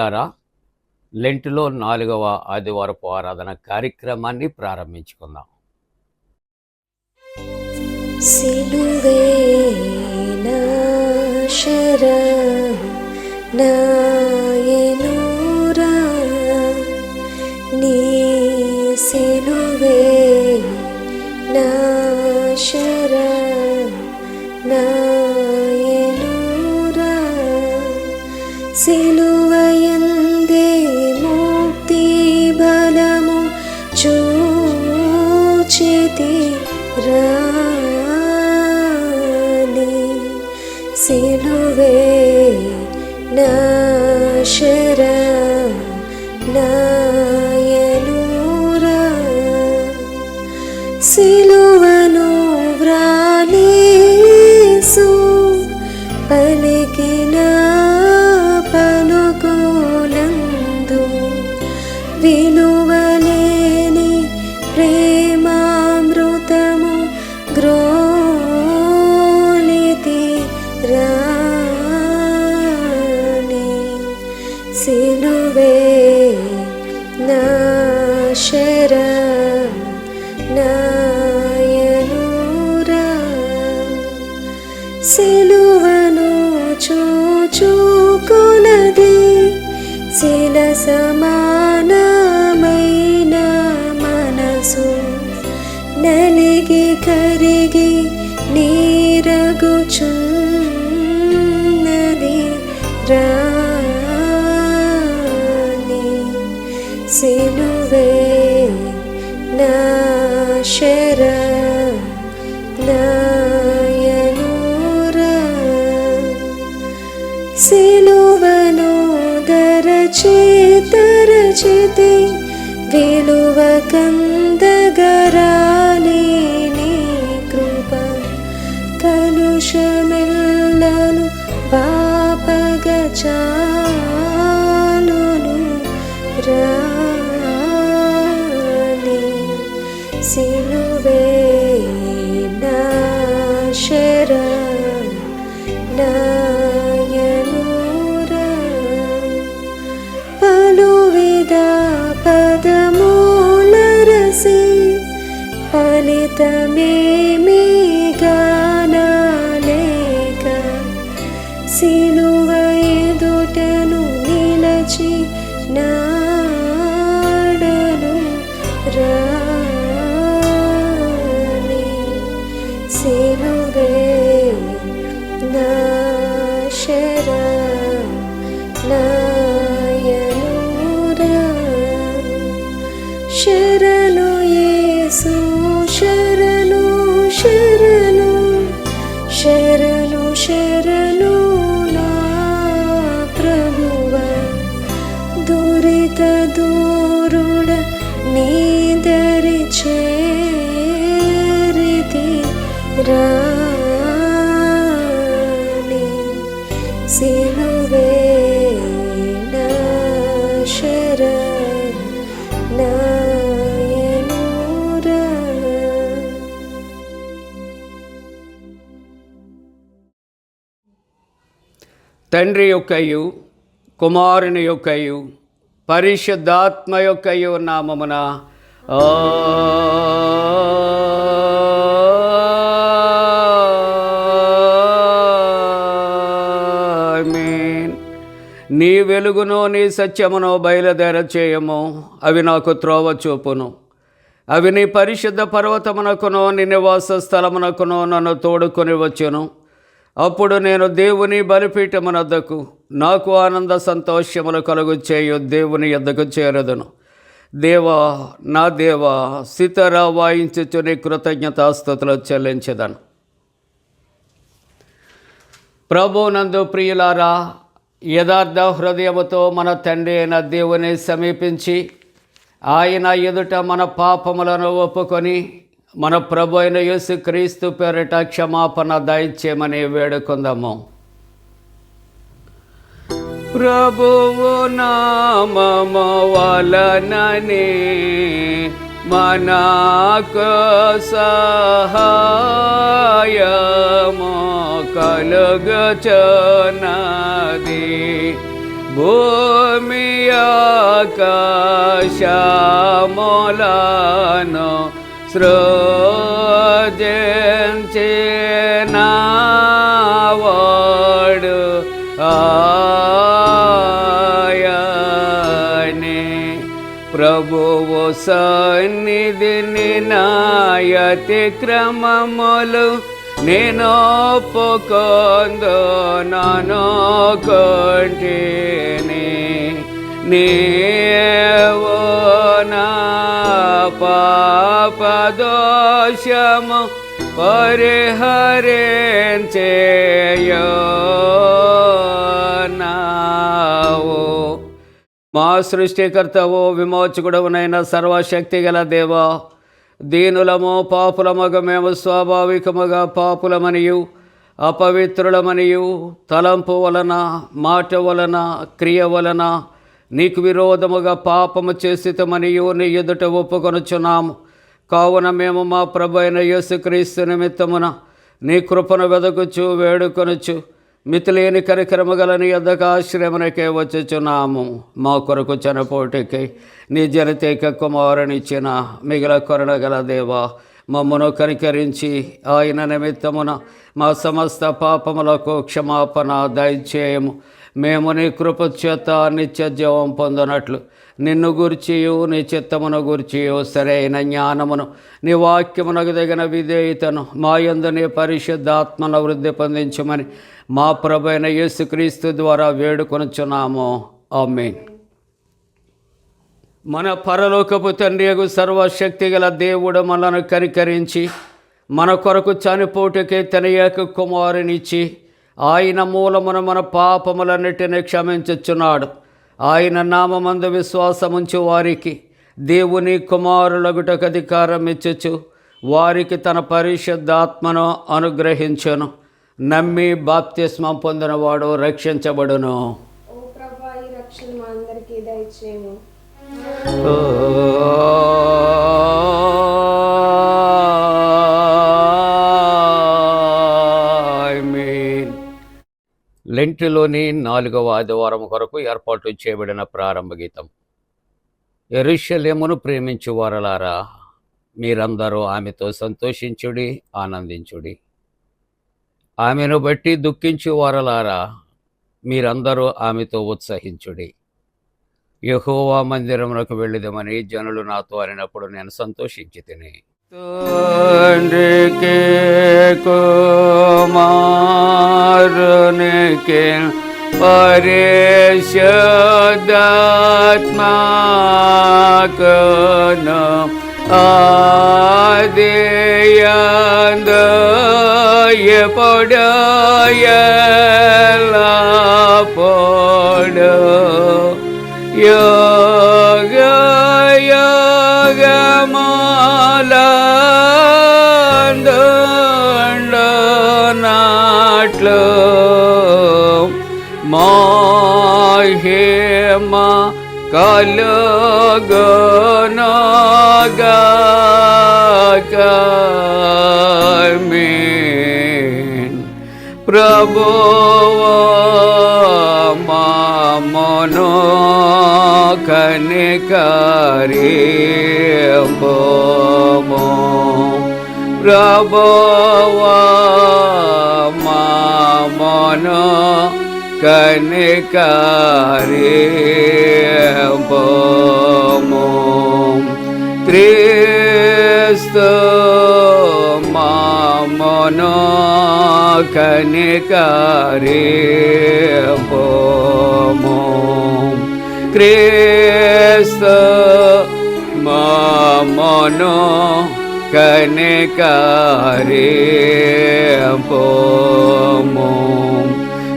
ప్రియులారా, లెంటులో 4వ ఆదివారపు ఆరాధన కార్యక్రమాన్ని ప్రారంభించుకుందాం. సిలువే నాయనురా, నీ సిలువే నాయనురా, సిలువయందే ముక్తి బలము చూచితి రాని, సిలువే నాయనురా, సిలువను వ్రాలేసు పలికిన పలుకులందు విలువలేని ప్రేమామృతము గ్రోలితి రాని, సిలువే నాయనురా, సిలువను చూచుకొనది శిల సమానమైన మనసు, నలిగి కరిగి నీరగుచున్నది రాని, సిలువే నాయనురా, సిలువను తరచితి విలువ కందగరాని నీ కృప, కలుషమెల్లను పాపగ చాలును రాని, సిలువే నాయనురా, పలువిధ పదములరసి ఫలితమేమీ గానలేక, సిలువ ఎదుటను నిలచి నాడను రాని, సిలువే నాయనురా, శరణు యేసు శరణు శరణు శరణు శరణు నా ప్రభువా, దురిత దూరుడ నీదరి చేరితి రాని, సిలువే నాయనురా. తండ్రి యొక్కయు కుమారుని యొక్కయు పరిశుద్ధాత్మ యొక్కయు నామమున ఆమేన్. నీ వెలుగును నీ సత్యమును బయలుదేర చేయము, అవి నాకు త్రోవ చూపును. అవి నీ పరిశుద్ధ పర్వతమునకును నీ నివాస స్థలమునకును నన్ను తోడుకొని వచ్చును. అప్పుడు నేను దేవుని బలిపీఠమునద్దకు నాకు ఆనంద సంతోషములు కలుగు చేయు దేవుని యొద్దకు చేరదును. దేవా నా దేవా, సితార వాయించుచు నీ కృతజ్ఞతాస్తుతులు చెల్లించెదను. ప్రభువునందు ప్రియులారా, యథార్థ హృదయముతో మన తండ్రి అయిన దేవుని సమీపించి ఆయన ఎదుట మన పాపములను ఒప్పుకొని మన ప్రభు అయిన యేసుక్రీస్తు పేరిట క్షమాపణ దయచేయమని వేడుకుందాము. ప్రభువు నామము వలననే మనకు సహాయము కలుగుచున్నది. భూమి ఆకాశములను సృజించినవాడు ఆయనే. ప్రభువు సన్నిధిని నాయతి క్రమములు నేను ఒప్పుకొందు నన్ను కొంటిని. నీవు నా పాపదోషము పరిహరించేయున్నావు. మా సృష్టికర్తవు విమోచకుడవునైన సర్వశక్తి గల దేవా, దీనులము పాపులమగు మేము స్వాభావికముగా పాపులమనియు అపవిత్రులమనియు తలంపు వలన మాట వలన క్రియ వలన నీకు విరోధముగా పాపము చేసితమనియు నీ ఎదుట ఒప్పుకొనుచున్నాము. కావున మేము మా ప్రభు అయిన యేసుక్రీస్తు నిమిత్తమున నీ కృపను వెదకుచు వేడుకొనుచు మితిలేని కరికరము గల నీ యొద్దకు ఆశ్రయమునకే వచ్చుచున్నాము. మా కొరకు చనిపోటికై నీ జనతేక కుమారునిచ్చిన మిగిల కరుణ గల దేవా, మమ్మను కనికరించి ఆయన నిమిత్తమున మా సమస్త పాపములకు క్షమాపణ దయచేయము. మేము నీ కృప చేత నిత్య జీవం పొందినట్లు నిన్ను గూర్చియు నీ చిత్తమును గూర్చియు సరైన జ్ఞానమును నీ వాక్యమునకు తగిన విధేయతను మా యందు నీ పరిశుద్ధాత్మను వృద్ధి పొందించమని మా ప్రభైన యేసుక్రీస్తు ద్వారా వేడుకొనుచున్నాము. ఆమేన్. మన పరలోకపు తండ్రియగు సర్వశక్తి గల దేవుడు మనను కనికరించి మన కొరకు చనిపోటుకే తన ఏక కుమారునిచ్చి ఆయన మూలమున మన పాపములన్నిటిని క్షమించుచున్నాడు. ఆయన నామమందు విశ్వాసముంచు వారికి దేవుని కుమారులగుటకు అధికారం ఇచ్చుచు వారికి తన పరిశుద్ధాత్మను అనుగ్రహించును. నమ్మి బాప్తిస్మం పొందినవాడు రక్షించబడును. ఓ ప్రభువా, ఈ రక్షణ మా అందరికీ దయచేయము. ఆమేన్. లెంటులోని 4వ ఆదివారం కొరకు ఏర్పాటు చేయబడిన ప్రారంభ గీతం. యెరూషలేమును ప్రేమించు వారలారా, మీరందరూ ఆమెతో సంతోషించుడి, ఆనందించుడి. ఆమెను బట్టి దుఃఖించు వారలారా, మీరందరూ ఆమెతో ఉత్సహించుడి. యెహోవా మందిరమునకు వెళ్ళిదమని జనులు నాతో అనినప్పుడు నేను సంతోషించి తిని. తండ్రికి కుమారునికి పరిశుద్ధాత్మకును ఆదియందు ఎప్పుడు ఎల్లప్పుడు యుగ యుగములందుండునట్లు మహిమ కలుగునుగాక. ఆమేన్. ప్రభువా మమ్మును కనికరింపుము. ప్రభువా మమ్మును కనికరింపుము. క్రీస్తు మమ్మును కనికరింపుము. క్రీస్తు మమ్మును కనికరింపుము.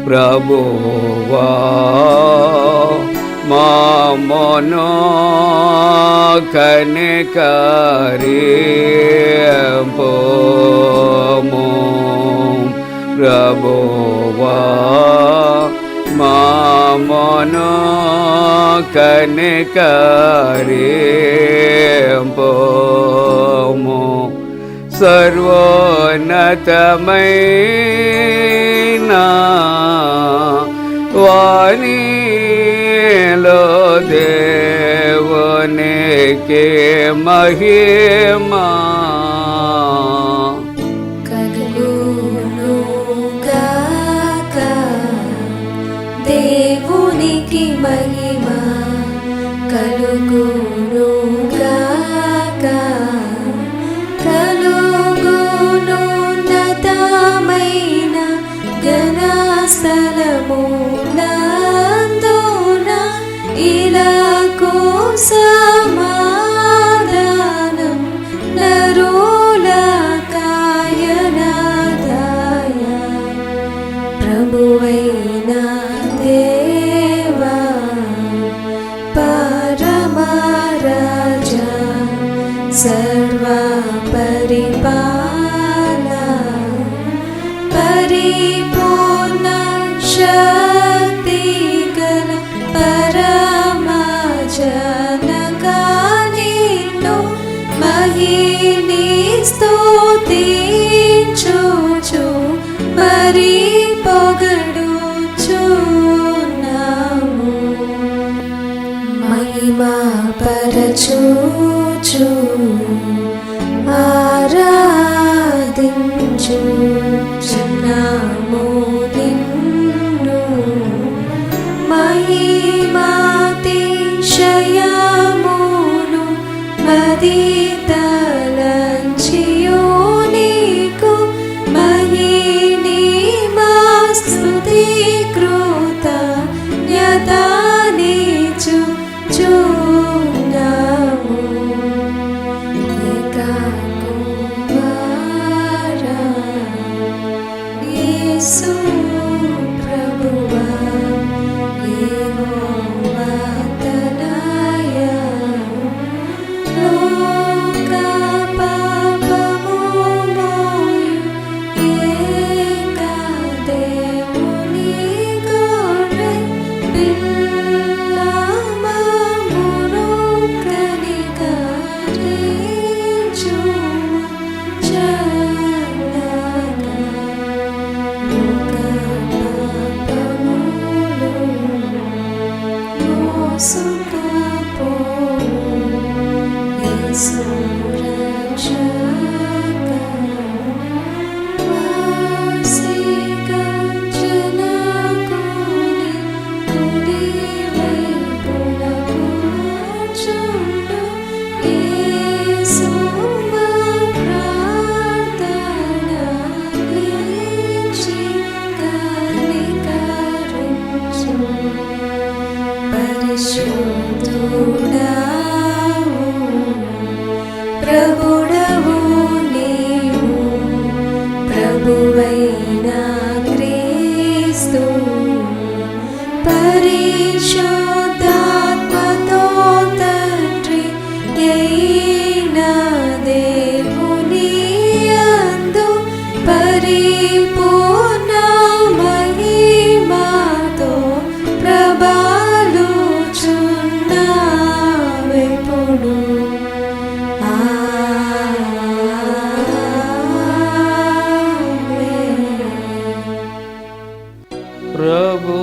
ప్రభువా మమ్మును కనికరింపుము. ప్రభువా మమ్మును కనికరింపుము. సర్వోన్నతమైన వాణిలో దేవునికి మహిమా కలుగునుగాక, దేవునికి మహిమ కలుగునుగాక, కలుగునున్నతమైన ఘనస్థలమునందున ఇలాకు సమాధానం నరులకాయనదాయ. ప్రభువైన దేవా పరమరాజా సర్వ పరిపాలా పరిపూర్ణ శక్తి గల పరమజనకా నిన్ను మహిని స్తుతించుచు మరి పొగడుచున్నాము. మహిమా పరచుచు ఆరాధించుచున్నాము నిన్ను. మహిమాతిశయమును మదితలంచియు నీకు మహిని మా స్తుతి కృతజ్ఞతానిచుచున్నాము. ఏకకుమారా యేసు ప్రభువా యెహోవా తనయా, లోక పాపము మోయు ఏక దేవుని గొర్రె పిల్ల మమ్మును కనికరించుము చల్లగా. లోక పాపములు మోసుకపోవు యేసు రక్షక. వాసిక జనకుని కుడి వైపున కూర్చుండు యేసు మా ప్రార్థన ఆలకించి కనికరించు. పరిశుద్ధుడావు ప్రభుడవు నీవు, ప్రభువైన క్రీస్తు పరిశుద్ధాత్మతో తండ్రి అయిన దేవుని యందు పరిపూర్ణ మహిమతో ప్రబలుచున్నావెప్పుడు. ప్రభు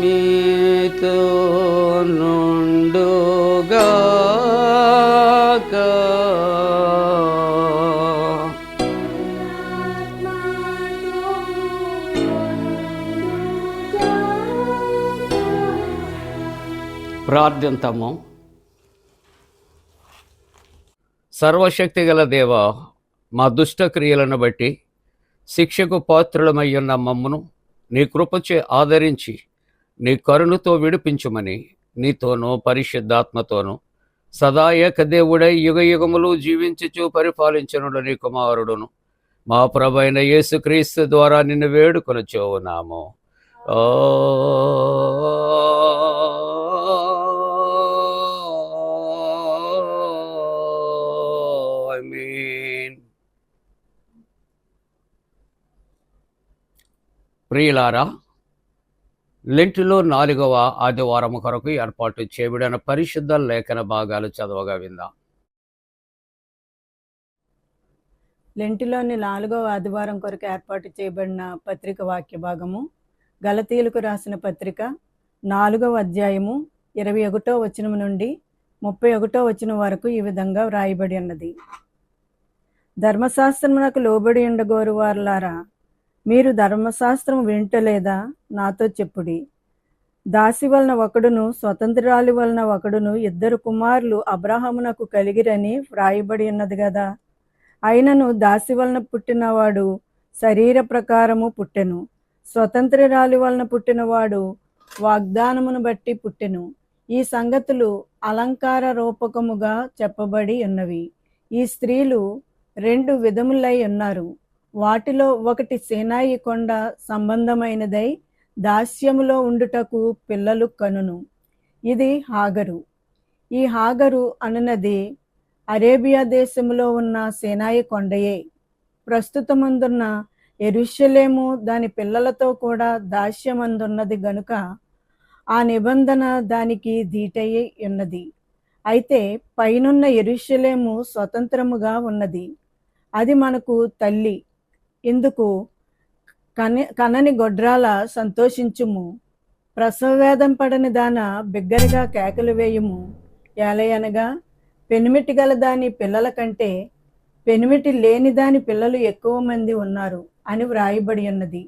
మీతో నుండుగాక. ప్రార్థింతము. సర్వశక్తి గల దేవ, మా దుష్ట క్రియలను బట్టి శిక్షకు పాత్రులమయ్యున్న మమ్మును నీ కృపచే ఆదరించి నీ కరుణతో విడిపించుమని నీతోనూ పరిశుద్ధాత్మతోనూ సదా ఏకదేవుడై యుగ యుగములు జీవించుచు పరిపాలించనుడు నీ కుమారుడును మా ప్రభైన యేసుక్రీస్తు ద్వారా నిన్ను వేడుకొనుచున్నాము. ఆమేన్. ప్రియులారా, లెంటులో 4వ ఆదివారం కొరకు ఏర్పాటు చేయబడిన పరిశుద్ధ లేఖన భాగాలు చదవగా విందాం. లెంటిలోని 4వ ఆదివారం కొరకు ఏర్పాటు చేయబడిన పత్రిక వాక్య భాగము గలతీయులకు రాసిన పత్రిక 4వ అధ్యాయము 21వ వచనం నుండి 31వ వచనం వరకు ఈ విధంగా వ్రాయబడి ఉన్నది. ధర్మశాస్త్రమునకు లోబడి ఉండగోరు వారులారా, మీరు ధర్మశాస్త్రం వింటలేదా? నాతో చెప్పుడి. దాసి వలన ఒకడును స్వతంత్రురాలి వలన ఒకడును 2 కుమారులు అబ్రహామునకు కలిగిరని వ్రాయబడి ఉన్నది కదా. అయినను దాసి వలన పుట్టినవాడు శరీర ప్రకారము పుట్టెను, స్వతంత్రురాలి వలన పుట్టినవాడు వాగ్దానమును బట్టి పుట్టెను. ఈ సంగతులు అలంకార రూపకముగా చెప్పబడి ఉన్నవి. ఈ స్త్రీలు 2 విధములై ఉన్నారు. వాటిలో ఒకటి సీనాయి కొండ సంబంధమైనదై దాస్యములో ఉండుటకు పిల్లలు కనును. ఇది హాగరు. ఈ హాగరు అనునది అరేబియా దేశములో ఉన్న సీనాయి కొండయే. ప్రస్తుతమందున్న యెరూషలేము దాని పిల్లలతో కూడా దాస్యమందున్నది గనుక ఆ నిబంధన దానికి ధీటయి ఉన్నది. అయితే పైనున్న యెరూషలేము స్వతంత్రముగా ఉన్నది. అది మనకు తల్లి. ఇందుకు కనని గొడ్రాల సంతోషించుము, ప్రసవవేదం పడని దాన బిగ్గరగా కేకలు వేయుము. ఏలయనగా పెనిమిటి గల దాని పిల్లల కంటే పెనిమిటి లేని దాని పిల్లలు ఎక్కువ మంది ఉన్నారు అని వ్రాయబడి ఉన్నది.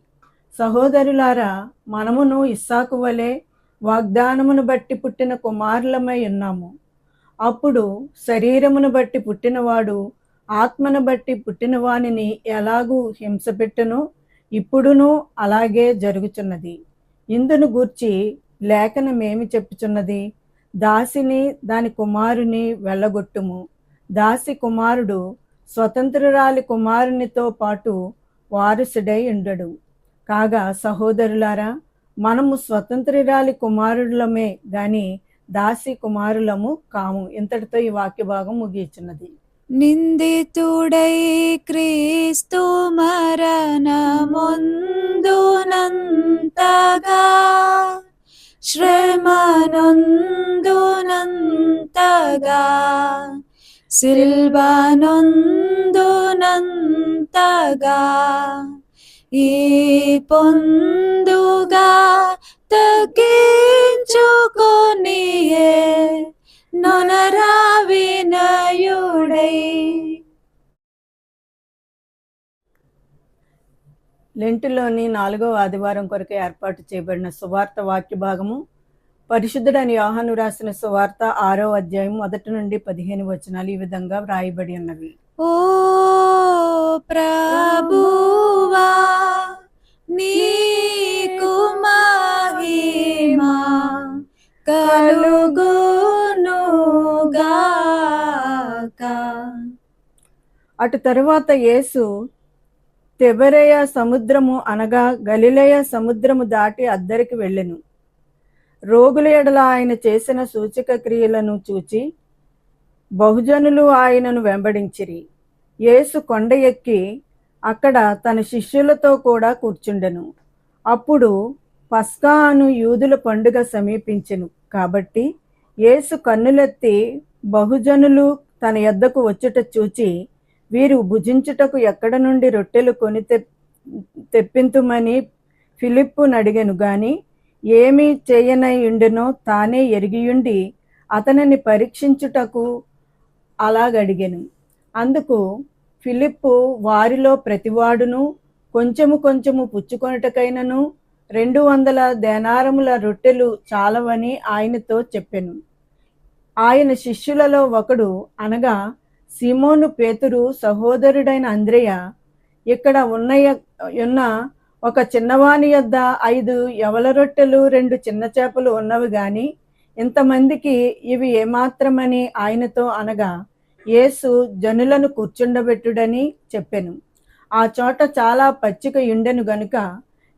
సహోదరులారా, మనమును ఇస్సాకు వలె వాగ్దానమును బట్టి పుట్టిన కుమారులమై ఉన్నాము. అప్పుడు శరీరమును బట్టి పుట్టినవాడు ఆత్మను బట్టి పుట్టిన వానిని ఎలాగూ హింసపెట్టునో ఇప్పుడును అలాగే జరుగుచున్నది. ఇందును గూర్చి లేఖనమేమి చెప్పుచున్నది? దాసిని దాని కుమారుని వెళ్ళగొట్టుము. దాసి కుమారుడు స్వతంత్రురాలి కుమారునితో పాటు వారసుడై ఉండడు. కాగా సహోదరులారా, మనము స్వతంత్రురాలి కుమారులమే గాని దాసి కుమారులము కాము. ఇంతటితో ఈ వాక్య భాగం ముగియుచున్నది. నిందితుడై క్రీస్తు మరణమొందునంతగా శ్రమనొందునంతగా సిల్వనొందునంతగా ఈ పొందుగా తగ్గించుకొనియే నొనరా వినయుడై. లెంటులోని 4వ ఆదివారం కొరకు ఏర్పాటు చేయబడిన సువార్త వాక్య భాగము పరిశుద్ధుడని యోహాను రాసిన సువార్త 6వ అధ్యాయం 1 నుండి 15 వచనాలు ఈ విధంగా వ్రాయబడి ఉన్నవి. ఓ ప్రభువా, నీకు మహిమా కలుగునుగాక. అటు తరువాత యేసు తిబెరయ సముద్రము అనగా గలిలయ సముద్రము దాటి అద్దరికి వెళ్ళెను. రోగుల ఎడల ఆయన చేసిన సూచక క్రియలను చూచి బహుజనులు ఆయనను వెంబడించిరి. యేసు కొండ ఎక్కి అక్కడ తన శిష్యులతో కూడా కూర్చుండెను. అప్పుడు పస్కా అను యూదుల పండుగ సమీపించెను. కాబట్టి యేసు కన్నులెత్తి బహుజనులు తన యొద్దకు వచ్చుట చూచి, వీరు భుజించుటకు ఎక్కడ నుండి రొట్టెలు కొని తెప్పింతుమని ఫిలిప్పును అడిగెను. గాని ఏమీ చేయనయుండెనో తానే ఎరిగియుండి అతనిని పరీక్షించుటకు అలాగడిగెను. అందుకు ఫిలిప్పు వారిలో ప్రతివాడును కొంచెము కొంచెము పుచ్చుకొనుటకైనను 200 దేనారముల రొట్టెలు చాలవని ఆయనతో చెప్పెను. ఆయన శిష్యులలో ఒకడు అనగా సీమోను పేతురు సహోదరుడైన అంద్రెయ, ఇక్కడ ఉన్న ఒక చిన్నవాని యొద్ద 5 యవల రొట్టెలు 2 చిన్న చేపలు ఉన్నవి గాని ఇంతమందికి ఇవి ఏమాత్రమని ఆయనతో అనగా, యేసు జనులను కూర్చుండబెట్టుడని చెప్పెను. ఆ చోట చాలా పచ్చిక యుండెను గనుక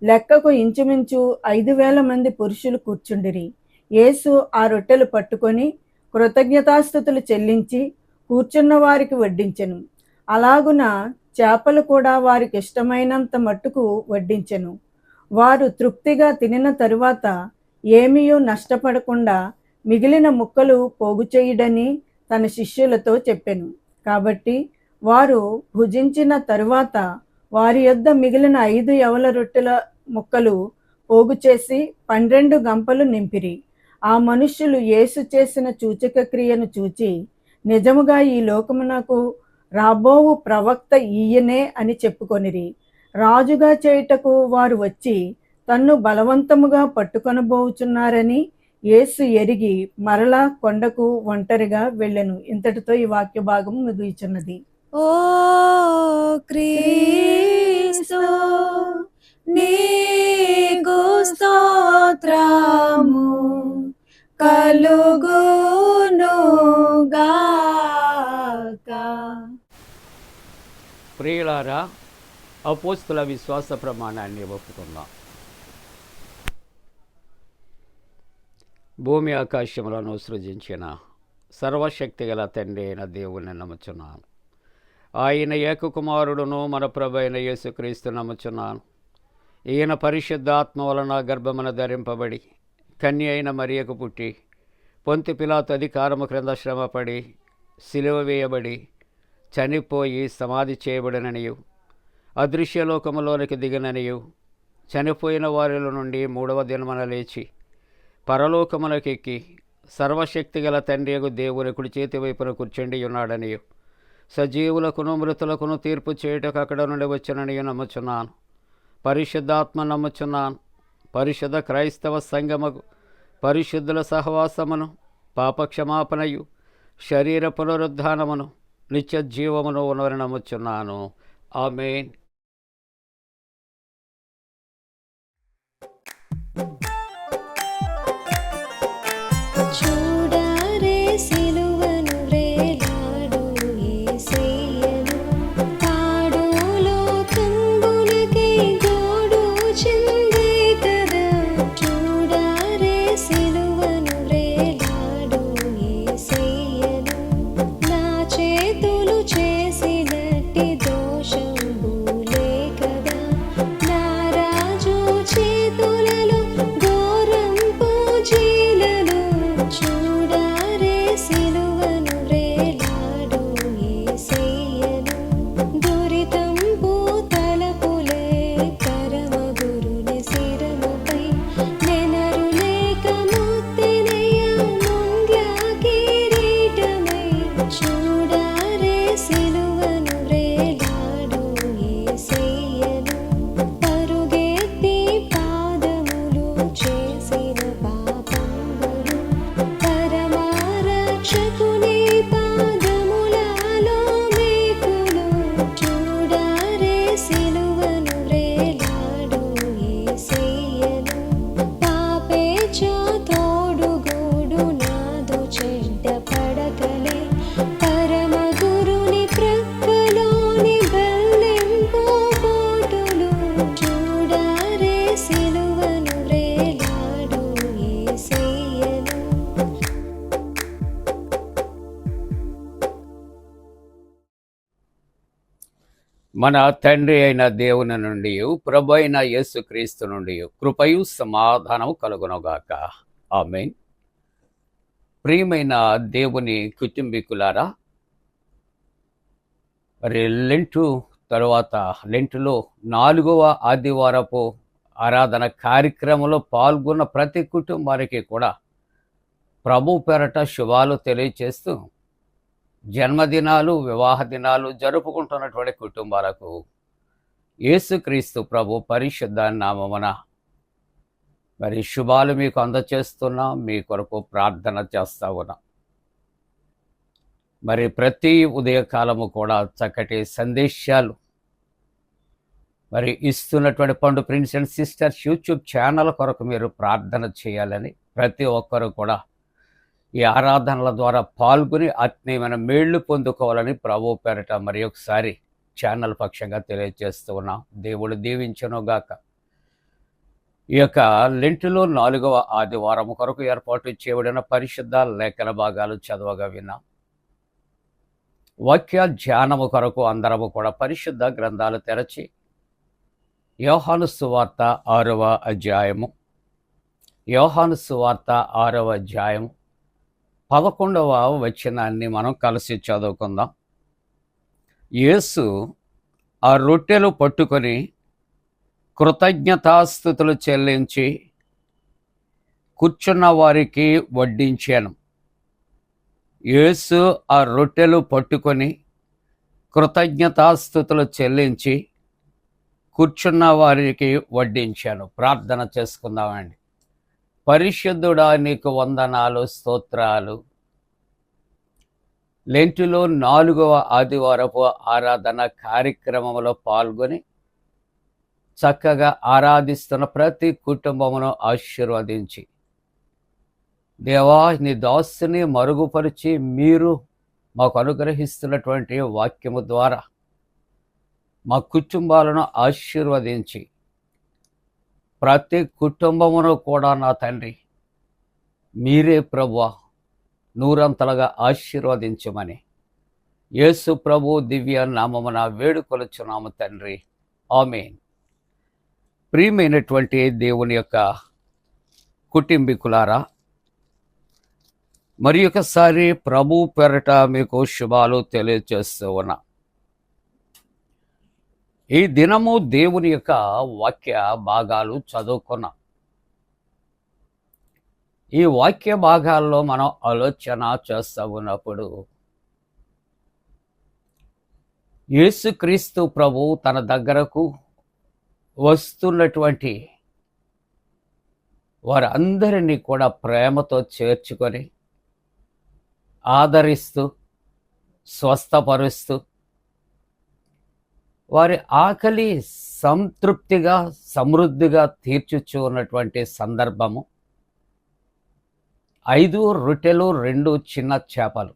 లెక్కకు ఇంచుమించు 5,000 మంది పురుషులు కూర్చుండిరి. యేసు ఆ రొట్టెలు పట్టుకొని కృతజ్ఞతాస్తుతులు చెల్లించి కూర్చున్న వారికి వడ్డించెను. అలాగున చేపలు కూడా వారికి ఇష్టమైనంత మట్టుకు వడ్డించెను. వారు తృప్తిగా తినిన తరువాత ఏమీయూ నష్టపడకుండా మిగిలిన ముక్కలు పోగు చేయుడని తన శిష్యులతో చెప్పెను. కాబట్టి వారు భుజించిన తరువాత వారి యొద్ద మిగిలిన 5 యవల రొట్టెల ముక్కలు పోగు చేసి 12 గంపలు నింపిరి. ఆ మనుష్యులు యేసు చేసిన సూచక క్రియను చూచి, నిజముగా ఈ లోకమునకు రాబోవు ప్రవక్త ఈయనే అని చెప్పుకొనిరి. రాజుగా చేయుటకు వారు వచ్చి తన్ను బలవంతముగా పట్టుకొనబోచున్నారని యేసు ఎరిగి మరలా కొండకు ఒంటరిగా వెళ్ళెను. ఇంతటితో ఈ వాక్య భాగం ముగియుచున్నది. ఓ క్రీస్తు నీకు స్తోత్రము కలుగునుగాక. ప్రియులారా, అపోస్తుల విశ్వాస ప్రమాణాన్ని ఒప్పుకుందాం. భూమి ఆకాశములను సృజించిన సర్వశక్తి గల తండ్రి అయిన దేవుని నమ్ముచున్నాను. ఆయన ఏకకుమారుడును మన ప్రభు అయిన యేసుక్రీస్తు నమ్ముచున్నాను. ఈయన పరిశుద్ధాత్మ వలన గర్భమున ధరింపబడి కన్య అయిన మరియకు పుట్టి పొంతి పిలాతు అధికారము క్రింద శ్రమపడి సిలువ వేయబడి చనిపోయి సమాధి చేయబడిననియు అదృశ్యలోకములోనికి దిగిననియు చనిపోయిన వారిలో నుండి 3వ దినమున లేచి పరలోకమునకెక్కి సర్వశక్తి గల తండ్రియగు దేవుని కుడి చేతి వైపున కూర్చుండి ఉన్నాడనియు సజీవులకును మృతులకును తీర్పు చేయుటకు అక్కడ నుండి వచ్చిననియు నమ్ముచున్నాను. పరిశుద్ధాత్మ నమ్ముచున్నాను. పరిశుద్ధ క్రైస్తవ సంఘముకు పరిశుద్ధుల సహవాసమును పాపక్షమాపణయు శరీర పునరుద్ధానమును నిత్య జీవమును ఉన్నవని నమ్ముచున్నాను. ఆమేన్. చూడారే సిలువను వేలాడు యేసయ్యను పాడులో కంబులకై గోడు చిందే కదా. చూడారే సిలువను వేలాడు యేసయ్యను నా చేతులు చేసినట్టి దోషంబులే కదా. నా రాజు చేతులలో ఘోరంపు జీలను చూడారే సిలువను వేలాడు యేసయ్యను దురితంబు తలపులే పరమ గురుని శిరముపై నెనరు లేక ముత్తినయ్య ముండ్ల కిరీటమై. చూడారే సిలువను వేలాడు యేసయ్యను పరుగెత్తి పాదములు చేసిన పాపంబులు పరమారక్షకుని పాదములలో మేకులు. చూడారే సిలువను వేలాడు యేసయ్యను పాపేచ తోడుగూడు నాదు చెడ్డ పడకలే పరమ గురుని ప్రక్కలోని బల్లెంపు పోటులు. చూడారే సిలువను వేలాడు యేసయ్యను. మన తండ్రి అయిన దేవుని నుండి ప్రభు అయిన యేసుక్రీస్తు నుండి కృపయు సమాధానము కలుగునుగాక. ఆమేన్. ప్రియమైన దేవుని కుటుంబీకులారా, మరి లెంటు తరువాత లెంటులో 4వ ఆదివారపు ఆరాధన కార్యక్రమంలో పాల్గొన్న ప్రతి కుటుంబానికి కూడా ప్రభు పేరట శుభాలు తెలియచేస్తూ జన్మదినాలు వివాహ దినాలు జరుపుకుంటున్నటువంటి కుటుంబాలకు యేసుక్రీస్తు ప్రభు పరిశుద్ధ నామమున మరి శుభాలు మీకు అందచేస్తున్నా, మీ కొరకు ప్రార్థన చేస్తా ఉన్నా. మరి ప్రతి ఉదయకాలము కూడా చక్కటి సందేశాలు మరి ఇస్తున్నటువంటి పండు prince and sisters YouTube channel కొరకు మీరు ప్రార్థన చేయాలని ప్రతి ఒక్కరూ కూడా ఈ ఆరాధనల ద్వారా పాల్గొని ఆత్మీయమైన మేళ్లు పొందుకోవాలని ప్రభు పేరట మరి ఒకసారి ఛానల్ పక్షంగా తెలియజేస్తూ ఉన్నాం. దేవుడు దీవించునుగాక. ఈ యొక్క లెంటులో 4వ ఆదివారం కొరకు ఏర్పాటు చేయబడిన పరిశుద్ధ లేఖన భాగాలు చదవగా విన్నాం. వాక్య ధ్యానము కొరకు అందరము కూడా పరిశుద్ధ గ్రంథాలు తెరచి యోహాను సువార్త 6వ అధ్యాయము, యోహాను సువార్త 6వ అధ్యాయము 11వ వచనాన్ని మనం కలిసి చదువుకుందాం. యేసు ఆ రొట్టెలు పట్టుకొని కృతజ్ఞతాస్థుతులు చెల్లించి కూర్చున్న వారికి వడ్డించాను. యేసు ఆ రొట్టెలు పట్టుకొని కృతజ్ఞతాస్థుతులు చెల్లించి కూర్చున్న వారికి వడ్డించాను. ప్రార్థన చేసుకుందామండి. పరిశుద్ధుడా, నీకు వందనాలు, స్తోత్రాలు. లెంటులో 4వ ఆదివారపు ఆరాధన కార్యక్రమంలో పాల్గొని చక్కగా ఆరాధిస్తున్న ప్రతి కుటుంబమును ఆశీర్వదించి, దేవా, నీ దాసుని మరుగుపరిచి మీరు మాకు అనుగ్రహిస్తున్నటువంటి వాక్యము ద్వారా మా కుటుంబాలను ఆశీర్వదించి, ప్రతి కుటుంబమును కూడా నా తండ్రి మీరే ప్రభువా నూరంతలుగా ఆశీర్వదించమని యేసు ప్రభు దివ్య నామమున వేడుకొలుచున్నాము తండ్రి. ఆమేన్. ప్రియమైనటువంటి దేవుని యొక్క కుటుంబీకులారా, మరి ఒకసారి ప్రభు పేరట మీకు శుభాలు తెలియజేస్తూ ఉన్నా. ఈ దినము దేవుని యొక్క వాక్య భాగాలు చదువుకున్నాం. ఈ వాక్య భాగాల్లో మనం ఆలోచన చేస్తూ ఉన్నప్పుడు యేసుక్రీస్తు ప్రభు తన దగ్గరకు వస్తున్నటువంటి వారందరినీ కూడా ప్రేమతో చేర్చుకొని ఆదరిస్తూ స్వస్థపరుస్తూ వారి ఆకలి సంతృప్తిగా సమృద్ధిగా తీర్చుచూ ఉన్నటువంటి సందర్భము 5 రొట్టెలు 2 చిన్న చేపలు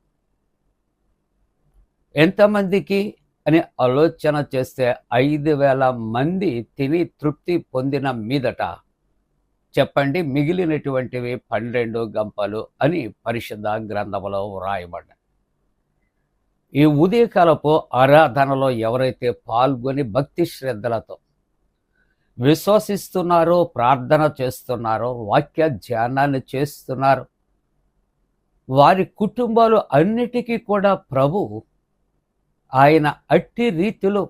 ఎంతమందికి అని ఆలోచన చేస్తే 5,000 మంది తిని తృప్తి పొందిన మీదట చెప్పండి మిగిలినటువంటివి 12 గంపలు అని పరిశుద్ధ గ్రంథములో వ్రాయబడ్డాయి. ఈ ఉదయకాలపు ఆరాధనలో ఎవరైతే పాల్గొని భక్తి శ్రద్ధలతో విశ్వసిస్తున్నారో, ప్రార్థన చేస్తున్నారో, వాక్య ధ్యానాన్ని చేస్తున్నారో, వారి కుటుంబాలు అన్నిటికీ కూడా ప్రభు ఆయన అట్టి రీతిలో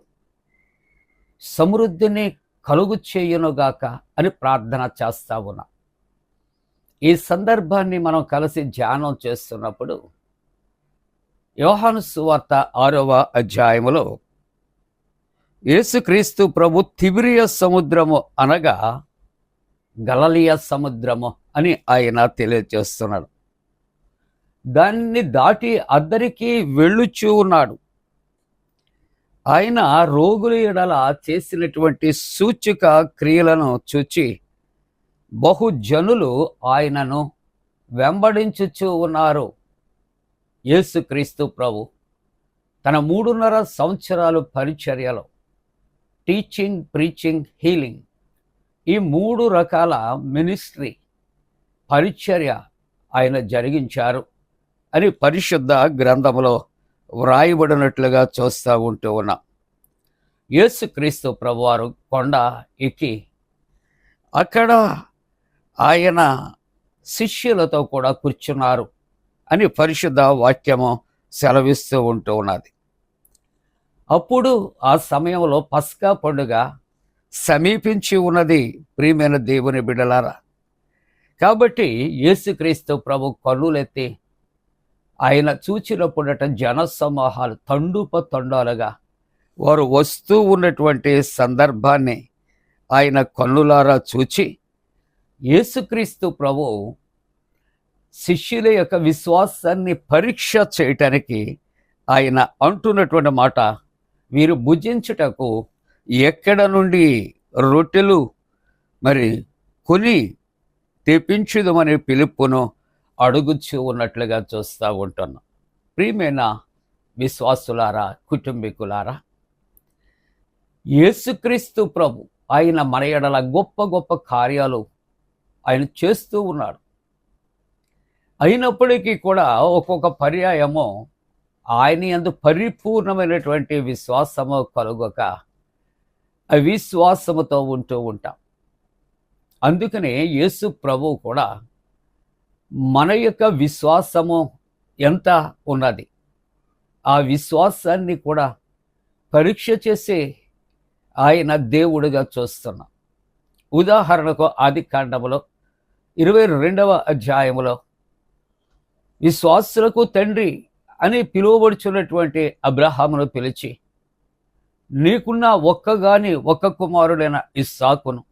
సమృద్ధిని కలుగు చేయునుగాక అని ప్రార్థన చేస్తా ఉన్నా. ఈ సందర్భాన్ని మనం కలిసి ధ్యానం చేస్తున్నప్పుడు యోహాను సువార్త 6వ అధ్యాయములో యేసుక్రీస్తు ప్రభు తిబిరియ సముద్రము అనగా గలిలయ సముద్రము అని ఆయన తెలియజేస్తున్నాడు. దాన్ని దాటి అద్దరికి వెళ్ళుచూ ఉన్నాడు. ఆయన రోగుల ఎడల చేసినటువంటి సూచక క్రియలను చూచి బహుజనులు ఆయనను వెంబడించుచూ ఉన్నారు. యేసుక్రీస్తు ప్రభు తన 3.5 సంవత్సరాలు పరిచర్యలో టీచింగ్, ప్రీచింగ్, హీలింగ్ ఈ 3 రకాల మినిస్ట్రీ పరిచర్య ఆయన జరిగించారు అని పరిశుద్ధ గ్రంథములో వ్రాయబడినట్లుగా చూస్తూ ఉంటూ ఉన్నాం. యేసుక్రీస్తు ప్రభువారు కొండ ఎక్కి అక్కడ ఆయన శిష్యులతో కూడా కూర్చున్నారు అని పరిశుద్ధ వాక్యము సెలవిస్తూ ఉంటూ ఉన్నది. అప్పుడు ఆ సమయంలో పస్కా పండుగ సమీపించి ఉన్నది. ప్రియమైన దేవుని బిడ్డలారా, కాబట్టి యేసుక్రీస్తు ప్రభు కన్నులెత్తి ఆయన చూచినప్పుడట జన సమూహాలు తండోలుగా వారు వస్తూ ఉన్నటువంటి సందర్భాన్ని ఆయన కన్నులారా చూచి యేసుక్రీస్తు ప్రభు శిష్యుల యొక్క విశ్వాసాన్ని పరీక్ష చేయటానికి ఆయన అంటున్నటువంటి మాట, వీరు భుజించుటకు ఎక్కడ నుండి రొట్టెలు మరి కొని తెప్పించుదమని పిలుపును అడుగుచూ ఉన్నట్లుగా చూస్తూ ఉంటున్నాం. ప్రియమైన విశ్వాసులారా, కుటుంబీకులారా, యేసుక్రీస్తు ప్రభు ఆయన మన ఎడల గొప్ప గొప్ప కార్యాలు ఆయన చేస్తూ ఉన్నాడు. అయినప్పటికీ కూడా ఒక్కొక్క పర్యాయము ఆయన యందు పరిపూర్ణమైనటువంటి విశ్వాసము కలుగక అవిశ్వాసముతో ఉంటూ ఉంటాం. అందుకనే యేసు ప్రభు కూడా మన యొక్క విశ్వాసము ఎంత ఉన్నది, ఆ విశ్వాసాన్ని కూడా పరీక్ష చేసే ఆయన దేవుడిగా చూస్తున్నాం. ఉదాహరణకు ఆది కాండములో 22వ అధ్యాయములో విశ్వాసులకు తండ్రి అని పిలువబడుచున్నటువంటి అబ్రహామును పిలిచి, నీకున్న ఒక్క కుమారుడైన ఇస్సాకును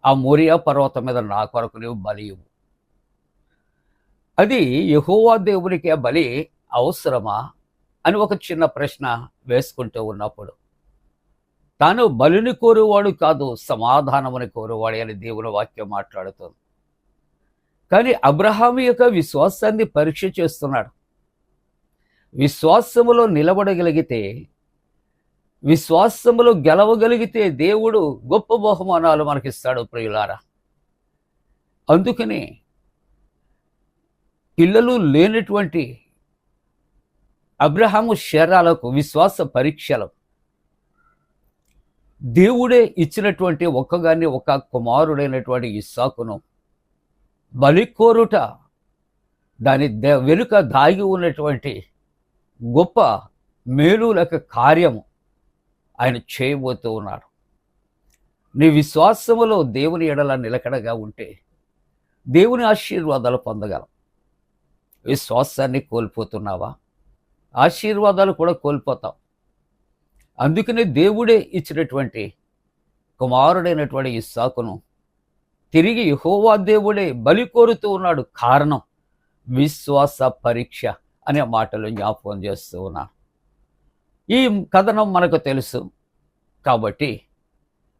ఆ మోరియా పర్వతం మీద నా కొరకు నీవు బలి ఇవ్వు. అది యెహోవా దేవునికి ఆ బలి అవసరమా అని ఒక చిన్న ప్రశ్న వేసుకుంటూ ఉన్నప్పుడు, తాను బలిని కోరువాడు కాదు, సమాధానముని కోరువాడు అని దేవుని వాక్యం మాట్లాడుతుంది. కానీ అబ్రహాము యొక్క విశ్వాసాన్ని పరీక్ష చేస్తున్నాడు. విశ్వాసములో నిలబడగలిగితే, విశ్వాసములో గెలవగలిగితే దేవుడు గొప్ప బహుమానాలు మనకిస్తాడు ప్రియులారా. అందుకని పిల్లలు లేనటువంటి అబ్రహాము శరాలకు విశ్వాస పరీక్షలు దేవుడే ఇచ్చినటువంటి ఒక్క కుమారుడైనటువంటి ఇస్సాకును బలి కోరుట, దాని వెనుక దాగి ఉన్నటువంటి గొప్ప మేలులక కార్యము ఆయన చేయబోతూ ఉన్నాడు. నీ విశ్వాసములో దేవుని ఎడల నిలకడగా ఉంటే దేవుని ఆశీర్వాదాలు పొందగలం. విశ్వాసాన్ని కోల్పోతున్నావా, ఆశీర్వాదాలు కూడా కోల్పోతాం. అందుకనే దేవుడే ఇచ్చినటువంటి కుమారుడైనటువంటి ఇస్సాకును తిరిగి యెహోవా దేవుడే బలి కోరుతూ ఉన్నాడు. కారణం విశ్వాస పరీక్ష అనే మాటలు జ్ఞాపకం చేస్తూ ఉన్నాను. ఈ కథనం మనకు తెలుసు కాబట్టి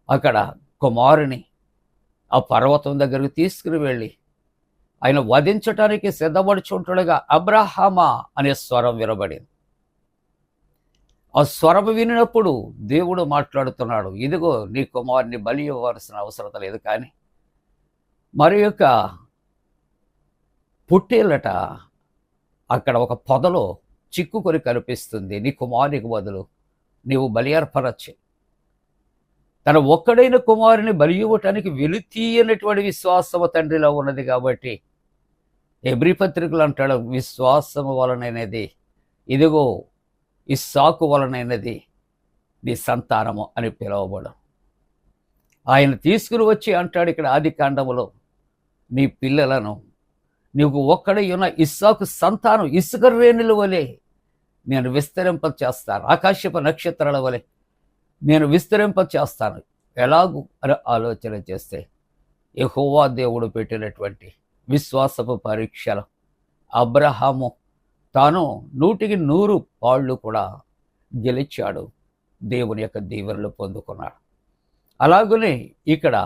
అక్కడ కుమారుని ఆ పర్వతం దగ్గరకు తీసుకుని వెళ్ళి ఆయన వధించటానికి సిద్ధపడుచుంటుండగా అబ్రహామా అనే స్వరం వినబడింది. ఆ స్వరం వినినప్పుడు దేవుడు మాట్లాడుతున్నాడు, ఇదిగో నీ కుమారుని బలి ఇవ్వవలసిన అవసరం లేదు, కానీ మరి యొక్క పుట్టేళ్ళట అక్కడ ఒక పొదలో చిక్కుకొని కనిపిస్తుంది. నీ కుమారునికి బదులు నీవు బలి అర్పణచ్చు. తన ఒక్కడైన కుమారుని బలి ఇవ్వటానికి వెలుతీయనటువంటి విశ్వాసము తండ్రిలో ఉన్నది కాబట్టి హెబ్రీ పత్రికలు అంటాడు, విశ్వాసము వలనైనది, ఇదిగో ఇస్సాకు వలనైనది నీ సంతానము అని పిలువబడు. ఆయన తీసుకుని వచ్చి అంటాడు ఇక్కడ ఆది కాండములో, నీ పిల్లలను నీకు ఒక్కడై ఉన్న ఇస్సాకు సంతానం ఇసుక రేణుల వలె నేను విస్తరింప చేస్తాను, ఆకాశపు నక్షత్రాల వలె నేను విస్తరింప చేస్తాను. ఎలాగూ అని ఆలోచన చేస్తే యెహోవా దేవుడు పెట్టినటువంటి విశ్వాసపు పరీక్షలు అబ్రహాము తాను 100 పాళ్ళు కూడా గెలిచాడు, దేవుని యొక్క దీవెనలు పొందుకున్నాడు. అలాగనే ఇక్కడ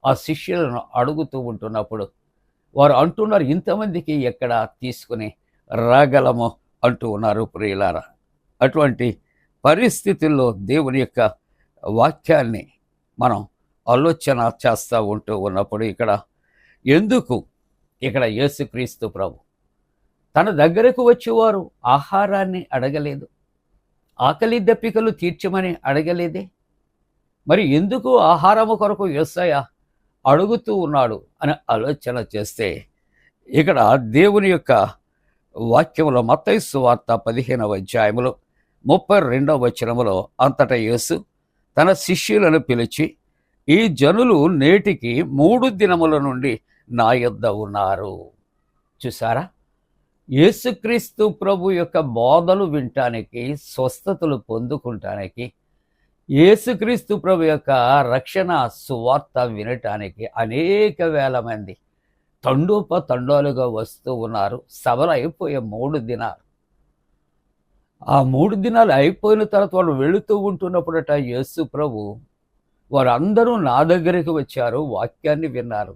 ఆ శిష్యులను అడుగుతూ ఉంటున్నప్పుడు వారు అంటున్నారు, ఇంతమందికి ఎక్కడ తీసుకుని రాగలమో అంటూ ఉన్నారు ప్రియులారా. అటువంటి పరిస్థితుల్లో దేవుని యొక్క వాక్యాన్ని మనం ఆలోచన చేస్తూ ఉంటూ ఉన్నప్పుడు ఇక్కడ యేసుక్రీస్తు ప్రభు తన దగ్గరకు వచ్చేవారు ఆహారాన్ని అడగలేదు, ఆకలి దప్పికలు తీర్చమని అడగలేదే. మరి ఎందుకు ఆహారము కొరకు యేసయ్య అడుగుతూ ఉన్నాడు అని ఆలోచన చేస్తే ఇక్కడ దేవుని యొక్క వాక్యములో మత్తయి సువార్త 15వ అధ్యాయములో 32వ వచనములో అంతటా యేసు తన శిష్యులను పిలిచి, ఈ జనులు నేటికి 3 దినముల నుండి నా యొద్ద ఉన్నారు. చూసారా, యేసుక్రీస్తు ప్రభు యొక్క బోధలు వినటానికి, స్వస్థతలు పొందుకుంటానికి, యేసుక్రీస్తు ప్రభు యొక్క రక్షణ సువార్త వినటానికి అనేక వేల మంది తండోపతండాలుగా వస్తూ ఉన్నారు. సభలు అయిపోయే 3 దినాలు. ఆ 3 దినాలు అయిపోయిన తర్వాత వాళ్ళు వెళుతూ ఉంటున్నప్పుడట యేసు ప్రభు, వారందరూ నా దగ్గరికి వచ్చారు, వాక్యాన్ని విన్నారు,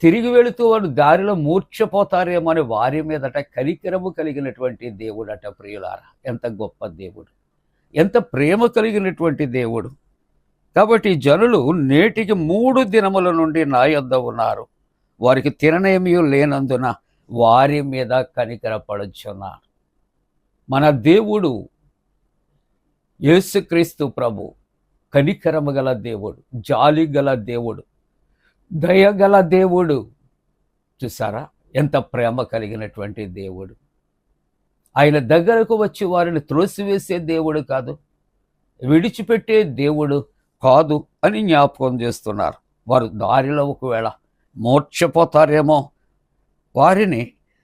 తిరిగి వెళుతూ వాడు దారిలో మూర్ఛపోతారేమో అని వారి మీదట కనికరము కలిగినటువంటి దేవుడట. ప్రియులారా, ఎంత గొప్ప దేవుడు, ఎంత ప్రేమ కలిగినటువంటి దేవుడు. కాబట్టి జనులు నేటికి 3 దినముల నుండి నా యొద్ద ఉన్నారు, వారికి తిననేమీ లేనందున వారి మీద కనికరపడుచున్నారు. మన దేవుడు యేసుక్రీస్తు ప్రభు కనికరము గల దేవుడు, జాలి గల దేవుడు, దయగల దేవుడు. చూసారా, ఎంత ప్రేమ కలిగినటువంటి దేవుడు. ఆయన దగ్గరకు వచ్చి వారిని త్రోసివేసే దేవుడు కాదు, విడిచిపెట్టే దేవుడు కాదు అని జ్ఞాపకం చేస్తున్నారు. వారు దారిలో ఒకవేళ మూర్ఛపోతారేమో, వారిని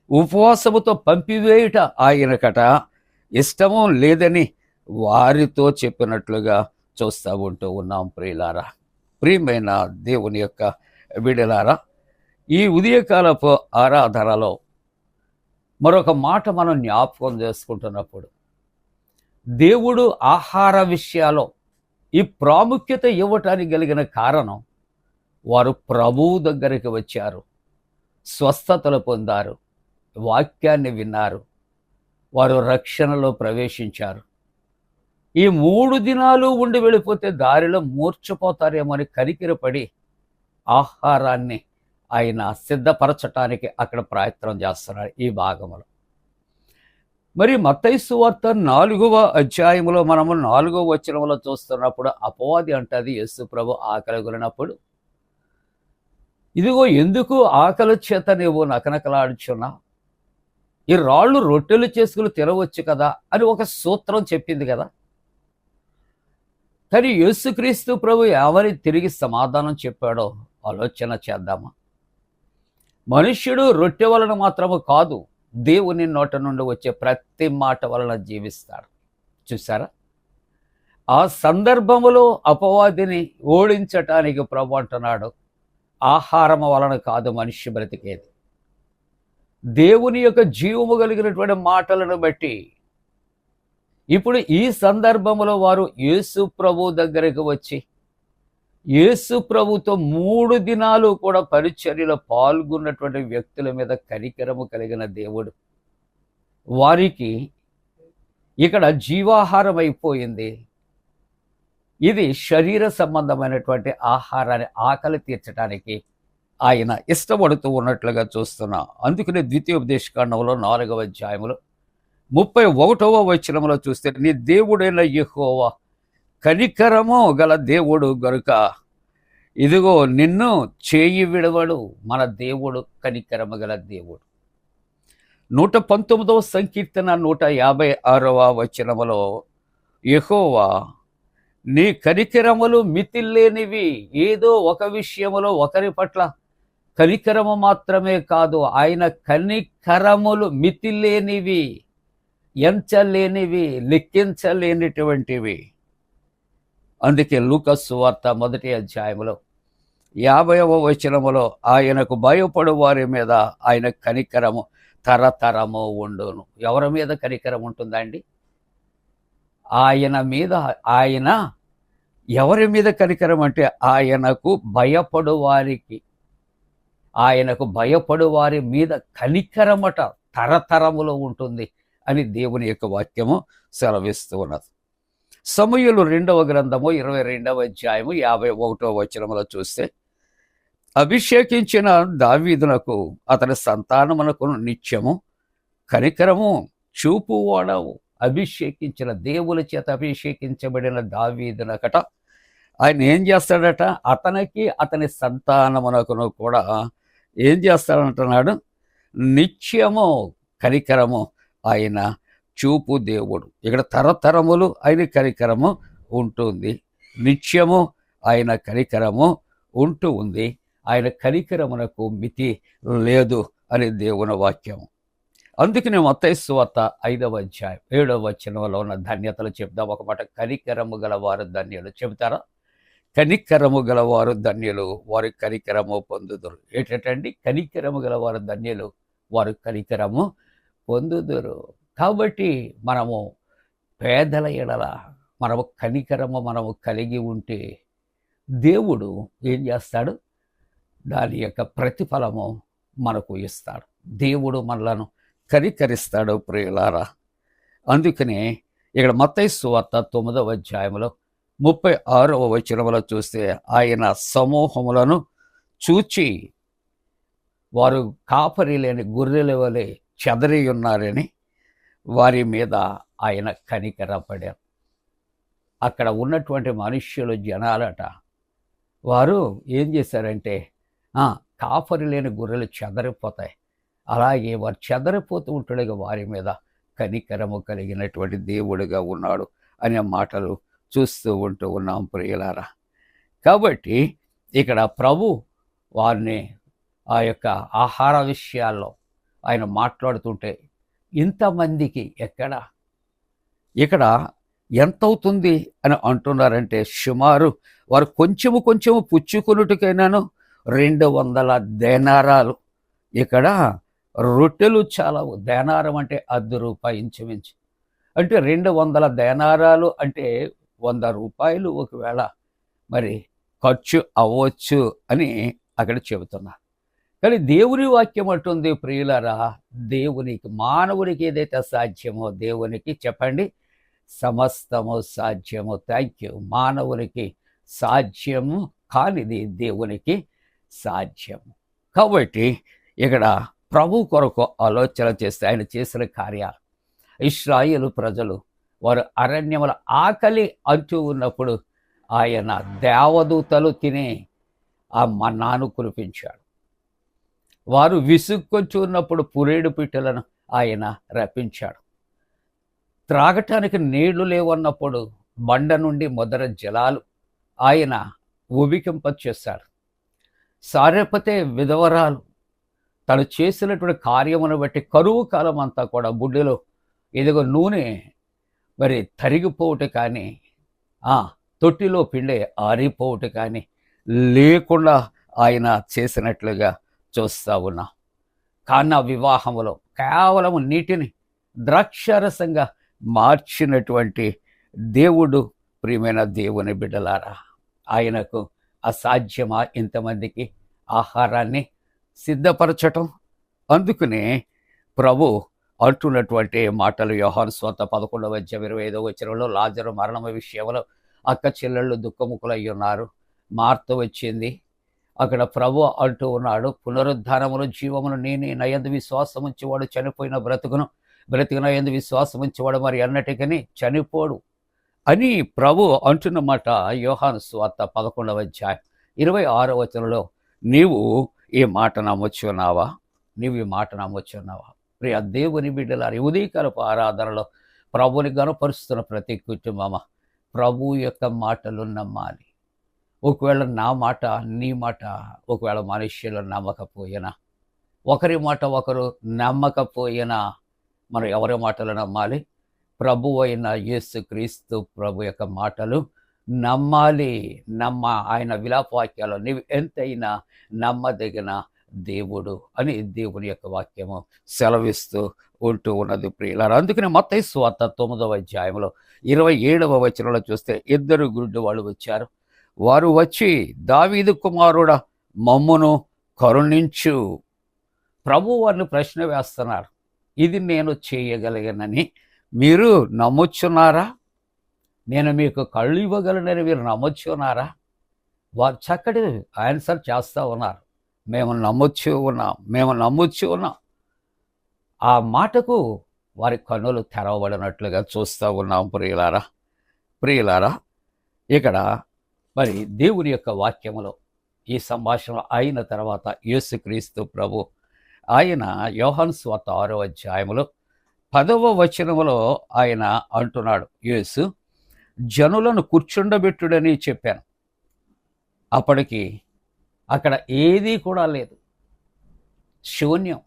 ఉపవాసముతో పంపివేయుట ఆయనకట ఇష్టము లేదని వారితో చెప్పినట్లుగా చూస్తూ ఉంటూ ఉన్నాం. ప్రియులారా, ప్రియమైన దేవుని యొక్క బిడ్డలారా, ఈ ఉదయకాలపు ఆరాధనలో మరొక మాట మనం జ్ఞాపకం చేసుకుంటున్నప్పుడు, దేవుడు ఆహార విషయాల్లో ఈ ప్రాముఖ్యత ఇవ్వటానికి కలిగిన కారణం, వారు ప్రభువు దగ్గరికి వచ్చారు, స్వస్థతలు పొందారు, వాక్యాన్ని విన్నారు, వారు రక్షణలో ప్రవేశించారు. ఈ 3 దినాలు ఉండి వెళ్ళిపోతే దారిలో మూర్ఛపోతారేమో అని కనికిరపడి ఆహారాన్ని ఆయన సిద్ధపరచటానికి అక్కడ ప్రయత్నం చేస్తున్నాడు ఈ భాగంలో. మరి మత్తయి సువార్త 4వ అధ్యాయంలో మనము 4వ వచనంలో చూస్తున్నప్పుడు అపవాది అంటది యేసు ప్రభు ఆకలి కొనినప్పుడు, ఇదిగో ఎందుకు ఆకలి చేత నీవు నకనకలాడుచున్నావు, ఈ రాళ్ళు రొట్టెలు చేసుకుని తినవచ్చు కదా అని ఒక సూత్రం చెప్పింది కదా. కానీ యేసుక్రీస్తు ప్రభు ఎవరి తిరిగి సమాధానం చెప్పాడో ఆలోచన చేద్దామా. మనుష్యుడు రొట్టె వలన మాత్రము కాదు, దేవుని నోట నుండి వచ్చే ప్రతి మాట వలన జీవిస్తాడు. చూసారా, ఆ సందర్భములో అపవాదిని ఓడించటానికి ప్రభు అంటున్నాడు, ఆహారం వలన కాదు మనిషి బ్రతికేది, దేవుని యొక్క జీవము కలిగినటువంటి మాటలను బట్టి. ఇప్పుడు ఈ సందర్భంలో వారు యేసు ప్రభు దగ్గరికి వచ్చి యేసు ప్రభుతో 3 దినాలు కూడా పరిచర్యలో పాల్గొన్నటువంటి వ్యక్తుల మీద కనికరము కలిగిన దేవుడు వారికి ఇక్కడ జీవాహారం అయిపోయింది. ఇది శరీర సంబంధమైనటువంటి ఆహారాన్ని ఆకలి తీర్చడానికి ఆయన ఇష్టపడుతూ ఉన్నట్లుగా చూస్తున్నాం. అందుకనే ద్వితీయోపదేశకాండంలో 4వ అధ్యాయంలో 31వ వచనంలో చూస్తే, నీ దేవుడైన యెహోవా కనికరము గల దేవుడు గనుక ఇదిగో నిన్ను చేయి విడవడు. మన దేవుడు కనికరము గల దేవుడు. 119వ సంకీర్తన 156వ వచనములో, యెహోవా నీ కనికరములు మితిలేనివి. ఏదో ఒక విషయములో ఒకరి పట్ల కనికరము మాత్రమే కాదు, ఆయన కనికరములు మితిలేనివి, ఎంచలేనివి, లెక్కించలేనిటువంటివి. అందుకే లూకా సువార్త 1వ అధ్యాయంలో 50వ వచనములో, ఆయనకు భయపడు వారి మీద ఆయన కనికరము తరతరము ఉండును. ఎవరి మీద కనికరం ఉంటుందండి? ఆయన మీద. ఆయన ఎవరి మీద కనికరం అంటే ఆయనకు భయపడు వారికి, ఆయనకు భయపడు వారి మీద కనికరమట తరతరములో ఉంటుంది అని దేవుని యొక్క వాక్యము సెలవిస్తూ ఉన్నది. సమూయేలు 2వ గ్రంథము 22వ అధ్యాయము 51వ వచనములో చూస్తే, అభిషేకించిన దావీదునకు అతని సంతానమునకు నిత్యము కనికరము చూపువాడవు. అభిషేకించిన, దేవుల చేత అభిషేకించబడిన దావీదునకట ఆయన ఏం చేస్తాడట, అతనికి అతని సంతానమునకును కూడా ఏం చేస్తాడంటున్నాడు, నిత్యము కనికరము ఆయన చూపు దేవుడు. ఇక్కడ తరతరములు ఆయన కనికరము ఉంటుంది, నిత్యము ఆయన కనికరము ఉంటూ ఉంది. ఆయన కనికరమునకు మితి లేదు అని దేవుని వాక్యం. అందుకనే మత్తయి సువార్త 5వ అధ్యాయం 7వ వచనంలో ఉన్న ధన్యతలు చెప్దాం. ఒక మాట, కనికరము గలవారు ధన్యులు. చెబుతారా? కనికరము గలవారు ధన్యులు, వారు కనికరము పొందుదురు. ఏంటండి? కనికరము గలవారు ధన్యులు, వారు కనికరము పొందుదురు. కాబట్టి మనము పేదల ఎడల మనము కనికరము మనము కలిగి ఉంటే దేవుడు ఏం చేస్తాడు, దాని యొక్క ప్రతిఫలము మనకు ఇస్తాడు. దేవుడు మనలను కనికరిస్తాడు ప్రియులారా. అందుకనే ఇక్కడ మత్తయి సువార్త 9వ అధ్యాయంలో 36వ వచనములో చూస్తే, ఆయన సమూహములను చూచి వారు కాపరి లేని గొర్రెల వలె చెదరి ఉన్నారని వారి మీద ఆయన కనికరపడారు. అక్కడ ఉన్నటువంటి మనుష్యులు, జనాలట, వారు ఏం చేశారంటే, కాపరి లేని గొర్రెలు చెదరిపోతాయి, అలాగే వారు చెదరిపోతూ ఉంటాడుగా వారి మీద కనికరము కలిగినటువంటి దేవుడిగా ఉన్నాడు అనే మాటలు చూస్తూ ఉంటూ ఉన్నాం ప్రియులారా. కాబట్టి ఇక్కడ ప్రభు వారిని ఆ యొక్క ఆహార విషయాల్లో ఆయన మాట్లాడుతుంటే ఇంతమందికి ఇక్కడ ఎంత అవుతుంది అని అంటున్నారంటే సుమారు వారు కొంచెము పుచ్చుకున్నట్టుకైనాను 200 దేనారాలు. ఇక్కడ రొట్టెలు చాలవు. దేనారం అంటే ₹10 ఇంచుమించు. అంటే 200 దేనారాలు అంటే ₹100 ఒకవేళ మరి ఖర్చు అవ్వచ్చు అని అక్కడ చెబుతున్నారు. కానీ దేవుని వాక్యం అంటుంది ప్రియులారా, మానవునికి ఏదైతే సాధ్యమో దేవునికి చెప్పండి సమస్తము సాధ్యము. Thank you. మానవునికి సాధ్యము కానిది దేవునికి సాధ్యము. కాబట్టి ఇక్కడ ప్రభు కొరకు ఆలోచన చేస్తే ఆయన చేసిన కార్యాలు, ఇశ్రాయేలు ప్రజలు వారు అరణ్యముల ఆకలి అంటూ ఉన్నప్పుడు ఆయన దేవదూతలు తినే ఆ మన్నాను కురిపించాడు. వారు విసుక్కొంటూ ఉన్నప్పుడు పురేడు పిట్టలను ఆయన రప్పించాడు. త్రాగటానికి నీళ్లు లేవన్నప్పుడు బండ నుండి మొదర జలాలు ఆయన ఉబికింపచేశాడు. సారెపతే విధవరాలు తను చేసినటువంటి కార్యమును బట్టి కరువు కాలం అంతా కూడా బుడ్డిలో ఇదిగో నూనె మరి తరిగిపోవట కానీ తొట్టిలో పిండే ఆరిపోవట కానీ లేకుండా ఆయన చేసినట్లుగా చూస్తూ ఉన్నాం. కానా వివాహములో కేవలం నీటిని ద్రాక్షారసంగా మార్చినటువంటి దేవుడు. ప్రియమైన దేవుని బిడ్డలారా, ఆయనకు అసాధ్యమా ఇంతమందికి ఆహారాన్ని సిద్ధపరచటం? అందుకనే ప్రభు అంటున్నటువంటి మాటలు యోహాను సువార్త 11:25 లాజరు మరణము విషయంలో అక్క చెల్లెళ్ళు దుఃఖముఖులై ఉన్నారు. మార్త వచ్చింది. అక్కడ ప్రభు అంటూ ఉన్నాడు, పునరుద్ధానమును జీవమును నేనే, నా యందు విశ్వాసం ఉంచేవాడు చనిపోయిన బ్రతికిన యందు విశ్వాసం ఉంచేవాడు మరి అన్నటికని చనిపోడు అని ప్రభు అంటున్న మాట యోహాను సువార్త 11:26 నీవు ఈ మాట నమ్మొచ్చున్నావా? ప్రియ దేవుని బిడ్డలారి, ఉదయకాలపు ఆరాధనలో ప్రభుని గనుపరుస్తున్న ప్రతి కుటుంబమ ప్రభు యొక్క మాటలు నమ్మాలి. ఒకవేళ నా మాట నీ మాట ఒకవేళ మనుష్యులు నమ్మకపోయినా, ఒకరి మాట ఒకరు నమ్మకపోయినా మనం ఎవరి మాటలు నమ్మాలి? ప్రభు అయిన యేసుక్రీస్తు ప్రభు యొక్క మాటలు నమ్మాలి. ఆయన విలాపవాక్యాలు నీవు ఎంతైనా నమ్మదగిన దేవుడు అని దేవుని యొక్క వాక్యము సెలవిస్తూ ఉంటూ ఉన్నది ప్రియులారా. అందుకని మత్తయి సువార్త 9:27 చూస్తే 2 గురుడు వాళ్ళు వచ్చారు. వారు వచ్చి దావీదు కుమారుడా మమ్మును కరుణించు. ప్రభు వారిని ప్రశ్న వేస్తున్నారు, ఇది నేను చేయగలిగానని మీరు నమ్ముచున్నారా? నేను మీకు కళ్ళు ఇవ్వగలనని మీరు నమ్మొచ్చున్నారా? వారు చక్కటి ఆన్సర్ చేస్తూ ఉన్నారు, మేము నమ్మొచ్చు ఉన్నాం. ఆ మాటకు వారి కన్నులు తెరవబడినట్లుగా చూస్తూ ఉన్నాం ప్రియులారా. ఇక్కడ మరి దేవుని యొక్క వాక్యములో ఈ సంభాషణ అయిన తర్వాత యేసుక్రీస్తు ప్రభు ఆయన యోహాను సువార్త 6:10 ఆయన అంటున్నాడు, యేసు జనులను కూర్చుండబెట్టుడని చెప్పాను. అప్పటికి అక్కడ ఏదీ కూడా లేదు, శూన్యం.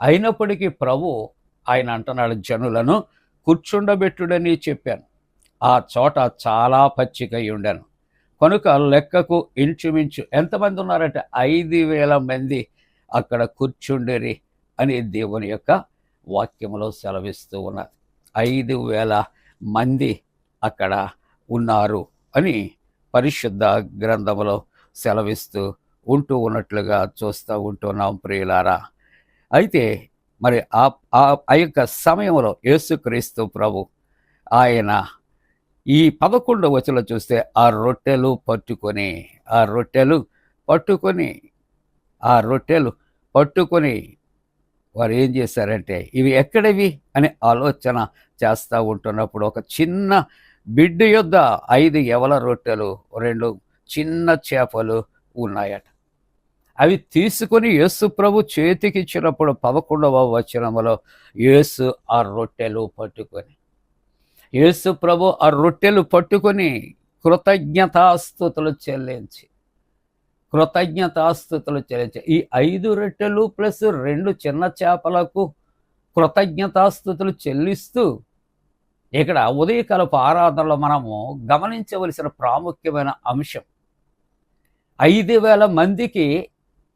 అయినప్పటికీ ప్రభు ఆయన అంటున్నాడు, జనులను కూర్చుండబెట్టుడని చెప్పాను. ఆ చోట చాలా పచ్చికై ఉండాను కనుక లెక్కకు ఇంచుమించు ఎంతమంది ఉన్నారంటే 5,000 మంది అక్కడ కూర్చుండేరి అని దేవుని యొక్క వాక్యములో సెలవిస్తూ ఉన్నది. 5,000 మంది అక్కడ ఉన్నారు అని పరిశుద్ధ గ్రంథములో సెలవిస్తూ ఉన్నట్లుగా చూస్తూ ఉంటున్నాం ప్రియులారా. అయితే మరి ఆ యొక్క సమయంలో యేసుక్రీస్తు ప్రభు ఆయన ఈ 11 చూస్తే ఆ రొట్టెలు పట్టుకొని వారు ఏం చేశారంటే ఇవి ఎక్కడవి అని ఆలోచన చేస్తూ ఉంటున్నప్పుడు ఒక చిన్న బిడ్డ యొద్ద 5 యవల రొట్టెలు 2 చిన్న చేపలు ఉన్నాయట. అవి తీసుకొని యేసు ప్రభు చేతికి ఇచ్చినప్పుడు 11 యేసు ఆ రొట్టెలు పట్టుకొని కృతజ్ఞతాస్తుతులు చెల్లించి కృతజ్ఞతాస్తుతులు చెల్లించాలి. ఈ 5 రొట్టెలు ప్లస్ 2 చిన్న చేపలకు కృతజ్ఞతాస్తుతులు చెల్లిస్తూ ఇక్కడ ఉదయకాలపు ఆరాధనలో మనము గమనించవలసిన ప్రాముఖ్యమైన అంశం, 5,000 మందికి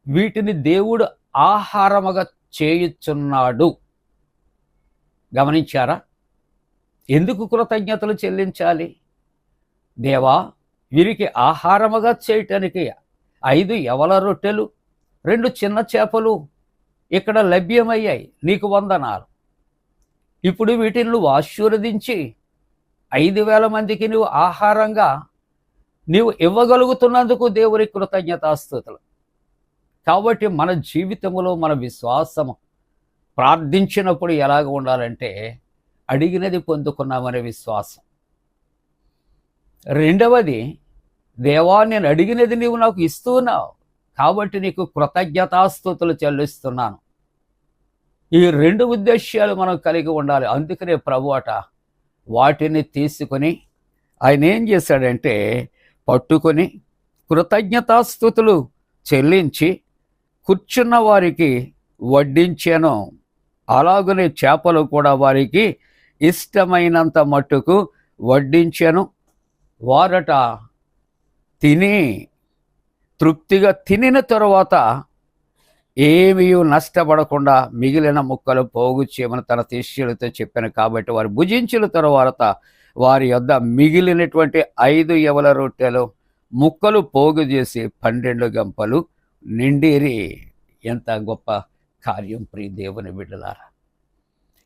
వీటిని దేవుడు ఆహారముగా చేయుచున్నాడు. గమనించారా? ఎందుకు కృతజ్ఞతలు చెల్లించాలి? దేవా, వీరికి ఆహారముగా చేయటానికి 5 యవల రొట్టెలు 2 చిన్న చేపలు ఇక్కడ లభ్యమయ్యాయి, నీకు వందనాలు. ఇప్పుడు వీటిని నువ్వు ఆశీర్వదించి 5,000 మందికి నువ్వు ఆహారంగా నీవు ఇవ్వగలుగుతున్నందుకు దేవుని కృతజ్ఞతాస్తుతులు. కాబట్టి మన జీవితంలో మన విశ్వాసము ప్రార్థించినప్పుడు ఎలాగ ఉండాలంటే అడిగినది పొందుకున్నామనే విశ్వాసం. రెండవది, దేవా, నేను అడిగినది నీవు నాకు ఇస్తున్నావు కాబట్టి నీకు కృతజ్ఞతాస్తుతులు చెల్లిస్తున్నాను. ఈ 2 ఉద్దేశ్యాలు మనం కలిగి ఉండాలి. అందుకనే ప్రభు వాటిని తీసుకొని ఆయన ఏం చేశాడంటే పట్టుకొని కృతజ్ఞతాస్తుతులు చెల్లించి కూర్చున్న వారికి వడ్డించాను. అలాగనే చేపలు కూడా వారికి ఇష్టమైనంత మట్టుకు వడ్డించాను. వారట తిని తృప్తిగా తినిన తరువాత ఏమీ నష్టపడకుండా మిగిలిన ముక్కలు పోగు చేయమని తన శిష్యులతో చెప్పాను. కాబట్టి వారు భుజించిన తరువాత వారి యొద్ద మిగిలినటువంటి 5 యవల రొట్టెలు ముక్కలు పోగు చేసి 12 గంపలు నిండిరి. ఎంత గొప్ప కార్యం ప్రియ దేవుని బిడ్డలారా!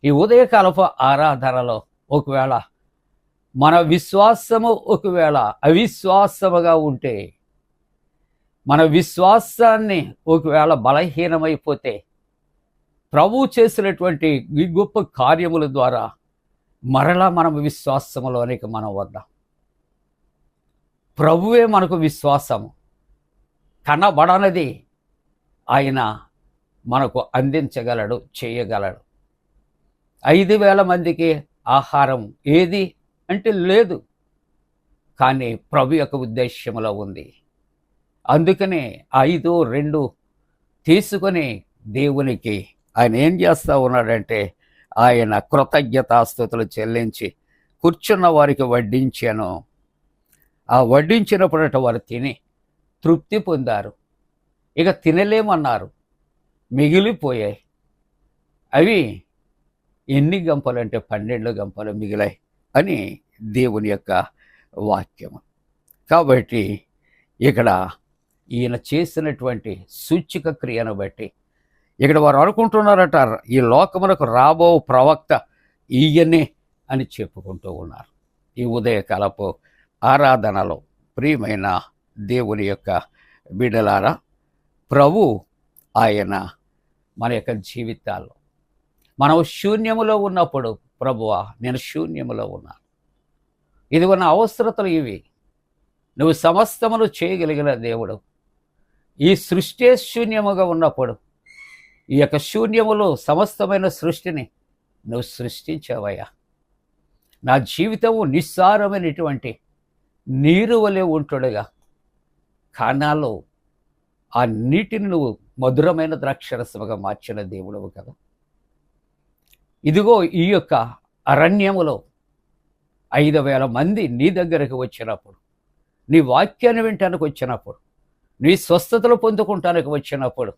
ఈ ఉదయకాలపు ఆరాధనలో ఒకవేళ మన విశ్వాసము ఒకవేళ అవిశ్వాసముగా ఉంటే, మన విశ్వాసాన్ని ఒకవేళ బలహీనమైపోతే, ప్రభువు చేసినటువంటి ఈ గొప్ప కార్యముల ద్వారా మరలా మనం విశ్వాసములోనికి మనం వద్దాం. ప్రభువే మనకు విశ్వాసము. కనబడనది ఆయన మనకు అందించగలడు, చేయగలడు. 5,000 మందికి ఆహారం ఏది అంటే లేదు, కానీ ప్రభు యొక్క ఉద్దేశ్యములో ఉంది. అందుకనే 5, 2 తీసుకొని దేవునికి ఆయన ఏం చేస్తూ ఉన్నాడంటే ఆయన కృతజ్ఞతాస్తుతులు చెల్లించి కూర్చున్న వారికి వడ్డించాను. ఆ వడ్డించినప్పుడట వారు తిని తృప్తి పొందారు. ఇక తినలేమన్నారు, మిగిలిపోయాయి. అవి ఎన్ని గంపలు అంటే 12 గంపలు మిగిలాయి అని దేవుని యొక్క వాక్యము. కాబట్టి ఇక్కడ ఈయన చేసినటువంటి సూచిక క్రియను బట్టి ఇక్కడ వారు అనుకుంటున్నారట ఈ లోకమునకు రాబో ప్రవక్త ఈయనే అని చెప్పుకుంటూ ఉన్నారు. ఈ ఉదయకాలపు ఆరాధనలో ప్రియమైన దేవుని యొక్క బిడ్డలారా, ప్రభు ఆయన మన యొక్క జీవితాల్లో మనం శూన్యములో ఉన్నప్పుడు, ప్రభువా నేను శూన్యములో ఉన్నాను, ఇదిగో నా అవసరతలు ఇవి, నువ్వు సమస్తమును చేయగలిగిన దేవుడు. ఈ సృష్టి శూన్యముగా ఉన్నప్పుడు ఈ యొక్క శూన్యములో సమస్తమైన సృష్టిని నువ్వు సృష్టించావయ్యా. నా జీవితము నిస్సారమైనటువంటి నీరు వలె ఉంటుడుగా, కానాలో ఆ నీటిని నువ్వు మధురమైన ద్రాక్షరసముగా మార్చిన దేవుడవు కదా. ఇదిగో ఈ యొక్క అరణ్యములో 5,000 మంది నీ దగ్గరకు వచ్చినప్పుడు, నీ వాక్యాన్ని వినటానికి వచ్చినప్పుడు, నీ స్వస్థతలు పొందుకుంటానికి వచ్చినప్పుడు,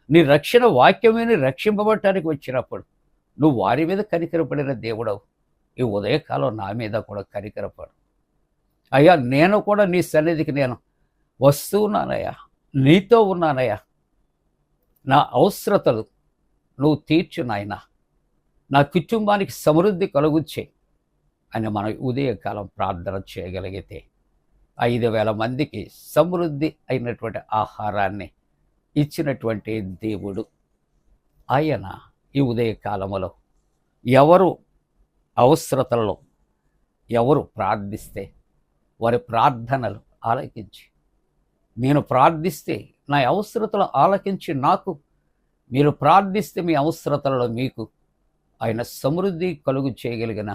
నీ రక్షణ వాక్యమేని రక్షింపబడటానికి వచ్చినప్పుడు నువ్వు వారి మీద కనికరపడిన దేవుడవు. ఈ ఉదయకాలం నా మీద కూడా కనికరపడు అయ్యా. నేను కూడా నీ సన్నిధికి నేను వస్తూ ఉన్నానయ్యా, నీతో ఉన్నానయ్యా. నా అవసరతలు నువ్వు తీర్చు నాయనా, నా కుటుంబానికి సమృద్ధి కలుగుచ్చే అని మనం ఉదయకాలం ప్రార్థన చేయగలిగితే 5,000 మందికి సమృద్ధి అయినటువంటి ఆహారాన్ని ఇచ్చినటువంటి దేవుడు ఆయన ఈ ఉదయకాలములో ఎవరు అవసరతలలో ఎవరు ప్రార్థిస్తే వారి ప్రార్థనలు ఆలకించి, నేను ప్రార్థిస్తే నా అవసరతలు ఆలకించి నాకు, మీరు ప్రార్థిస్తే మీ అవసరతలలో మీకు ఆయన సమృద్ధి కలుగు చేయగలిగిన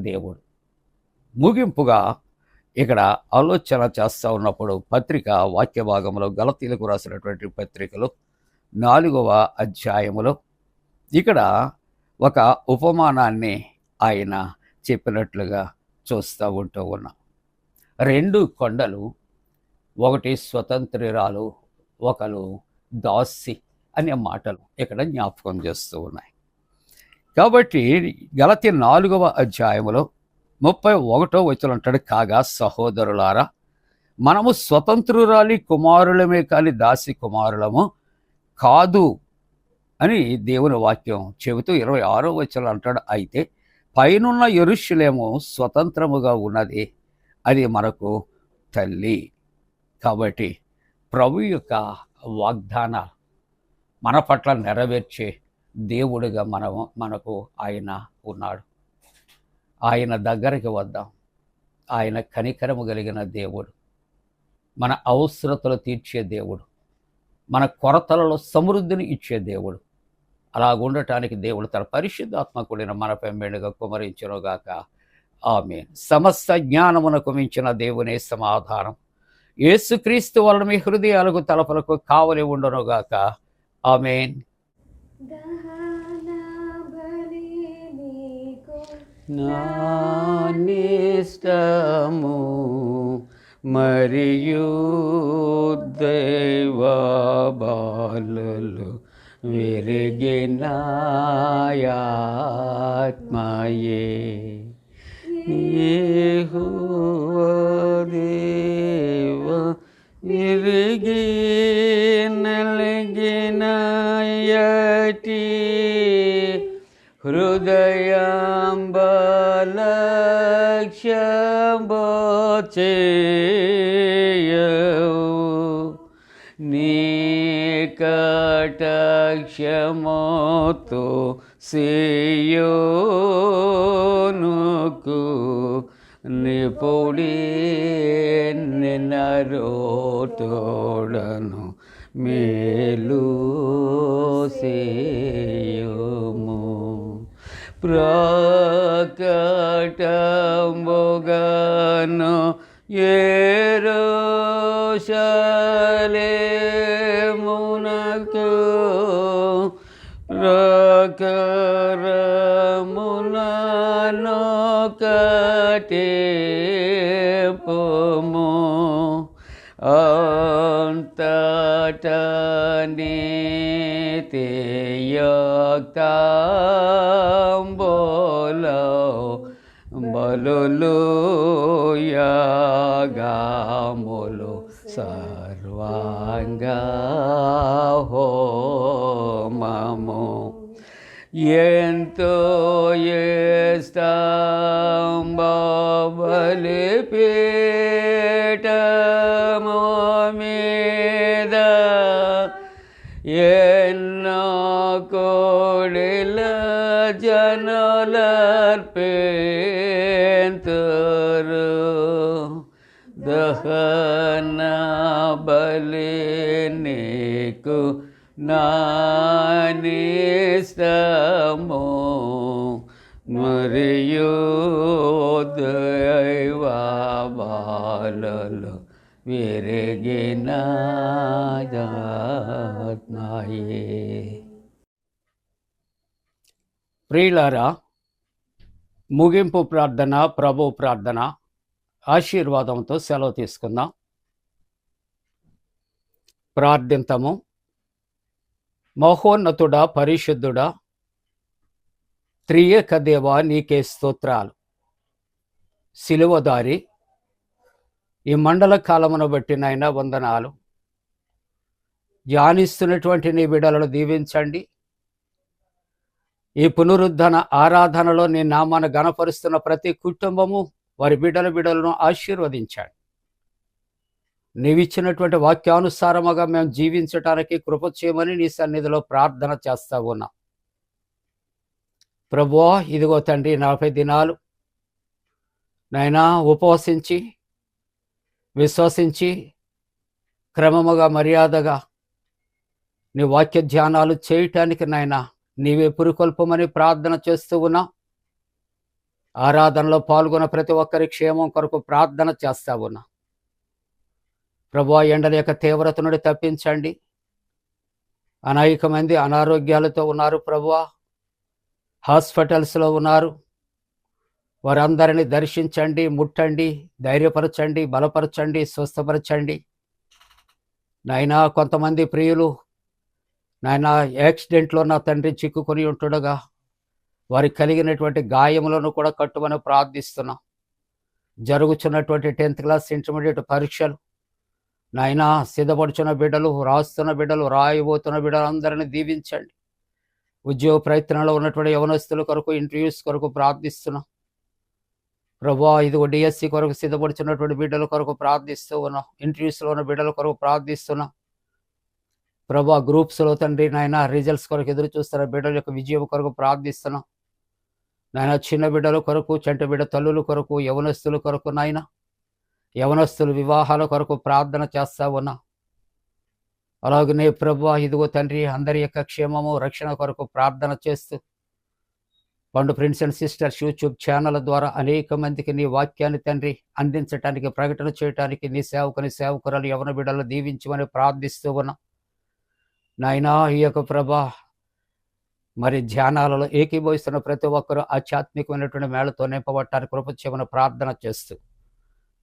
దేవుడు. ముగింపుగా ఇక్కడ ఆలోచన చేస్తూ ఉన్నప్పుడు పత్రిక వాక్య భాగంలో గలతీలకు రాసినటువంటి పత్రికలో 4వ అధ్యాయములో ఇక్కడ ఒక ఉపమానాన్ని ఆయన చెప్పినట్లుగా చూస్తూ ఉంటూ ఉన్నాం. 2 కొండలు, ఒకటి స్వతంత్రురాలు, ఒకరు దాసి అనే మాటలు ఇక్కడ జ్ఞాపకం చేస్తూ ఉన్నాయి. కాబట్టి గలతీ 4వ అధ్యాయములో 31వ వచనం అంటాడు, కాగా సహోదరులారా, మనము స్వతంత్రురాలి కుమారులమే కానీ దాసి కుమారులము కాదు అని దేవుని వాక్యం చెబుతూ 26వ వచనం అంటాడు, అయితే పైనున్న యెరూషలేము స్వతంత్రముగా ఉన్నది, అది మనకు తల్లి. కాబట్టి ప్రభు యొక్క వాగ్దానాలు మన పట్ల నెరవేర్చే దేవుడిగా మనకు ఆయన ఉన్నాడు. ఆయన దగ్గరికి వద్దాం. ఆయన కనికరము కలిగిన దేవుడు, మన అవసరతలు తీర్చే దేవుడు, మన కొరతలలో సమృద్ధిని ఇచ్చే దేవుడు. అలాగుండటానికి దేవుడు తన పరిశుద్ధాత్మ కూడిన మనపై మెండుగా కుమరించునుగాక. ఆమేన్. సమస్త జ్ఞానమునకు మించిన దేవునే సమాధానం యేసుక్రీస్తు వలన మీ హృదయాలకు తలపులకు కావలి ఉండునుగాక. ఆమేన్. దహన బలి నీకు నానిష్టము మరియు దైవ బాలులు విరిగినాయాత్మయే యెహోవా దేవ విరిగి నలిగినయటి హృదయంబలక్ష్యంబోచేయవు నీ కటాక్షమోతో సియోనుకు నిపుడి నిన్నరోటోడను మేలు సేయుము ప్రకటముగను యెరూషలేమునకు ప్రకరమునొకటేపుము అంతటా నీతియుక్తంబులో బలులు యాగములు సర్వాంగ హోమము ఎంతో బలిపీఠము మీద ఎన్నో కోడిల జనులర్పేంతురు దహన బలి నీకు నానిష్టము మరియు దైవ బాలులు విరిగినాయాత్మయే. ప్రియులారా, ముగింపు ప్రార్థన, ప్రభు ప్రార్థన ఆశీర్వాదంతో సెలవు తీసుకుందాం. ప్రార్థింతము. మహోన్నతుడా, పరిశుద్ధుడా, త్రియేక దేవా, నీకే స్తోత్రాలు. సిలువదారి ఈ మండల కాలమును బట్టి నాయన వందనాలు. ధ్యానిస్తున్నటువంటి నీ బిడ్డలను దీవించండి. ఈ పునరుద్ధరణ ఆరాధనలో నీ నామాన్ని గణపరుస్తున్న ప్రతి కుటుంబము వారి బిడ్డలను ఆశీర్వదించండి. నీవిచ్చినటువంటి వాక్యానుసారముగా మేము జీవించటానికి కృప చేయమని నీ సన్నిధిలో ప్రార్థన చేస్తా ఉన్నా. ప్రభువా, ఇదిగో తండ్రి, 40 దినాలు నాయనా ఉపవసించి విశ్వసించి క్రమముగా మర్యాదగా నీ వాక్య ధ్యానాలు చేయటానికి నాయనా నీవే పురుకొల్పమని ప్రార్థన చేస్తూ ఉన్నా. ఆరాధనలో పాల్గొన్న ప్రతి ఒక్కరి క్షేమం కొరకు ప్రార్థన చేస్తా ఉన్నా. ప్రభువా, ఎండల యొక్క తీవ్రత నుండి తప్పించండి. అనేక మంది అనారోగ్యాలతో ఉన్నారు ప్రభువా, హాస్పిటల్స్లో ఉన్నారు. వారందరినీ దర్శించండి, ముట్టండి, ధైర్యపరచండి, బలపరచండి, స్వస్థపరచండి. నాయనా, కొంతమంది ప్రియులు నాయనా యాక్సిడెంట్లో నా తండ్రి చిక్కుకొని ఉంటుండగా వారికి కలిగినటువంటి గాయములను కూడా కట్టుమని ప్రార్థిస్తున్నాం. జరుగుతున్నటువంటి 10th క్లాస్ ఇంటర్మీడియట్ పరీక్షలు నాయనా, సిద్ధపడుచున్న బిడ్డలు, రాస్తున్న బిడ్డలు, రాయబోతున్న బిడ్డలు అందరినీ దీవించండి. ఉద్యోగ ప్రయత్నంలో ఉన్నటువంటి యవనస్తుల కొరకు, ఇంటర్వ్యూస్ కొరకు ప్రార్థిస్తున్నాం ప్రభువా. ఇదిగో డిఎస్సి కొరకు సిద్ధపడుచున్నటువంటి బిడ్డల కొరకు ప్రార్థిస్తూ ఉన్నాం. ఇంటర్వ్యూస్లో ఉన్న బిడ్డల కొరకు ప్రార్థిస్తున్నాం ప్రభువా. గ్రూప్స్లో తండ్రి నాయన రిజల్ట్స్ కొరకు ఎదురు చూస్తున్న బిడ్డల యొక్క విజయం కొరకు ప్రార్థిస్తున్నాం నాయన. చిన్న బిడ్డల కొరకు, చంటి బిడ్డ తల్లుల కొరకు, యవనస్తుల కొరకు నాయన, యవనస్తుల వివాహాల కొరకు ప్రార్థన చేస్తా ఉన్నా. అలాగనే ప్రభువా, ఇదిగో తండ్రి అందరి యొక్క క్షేమము, రక్షణ కొరకు ప్రార్థన చేస్తూ పండు prince and sisters YouTube channel ద్వారా అనేక మందికి నీ వాక్యాన్ని తండ్రి అందించడానికి, ప్రకటన చేయడానికి నీ సేవకుని సేవకురాలు యవన బిడ్డలు దీవించమని ప్రార్థిస్తూ ఉన్నా నాయనా. ఈ యొక్క ప్రభా మరి ధ్యానాలలో ఏకీభవిస్తున్న ప్రతి ఒక్కరూ ఆధ్యాత్మికమైనటువంటి మేళతో నింపబట్టానికి కృపచేయమని ప్రార్థన చేస్తూ,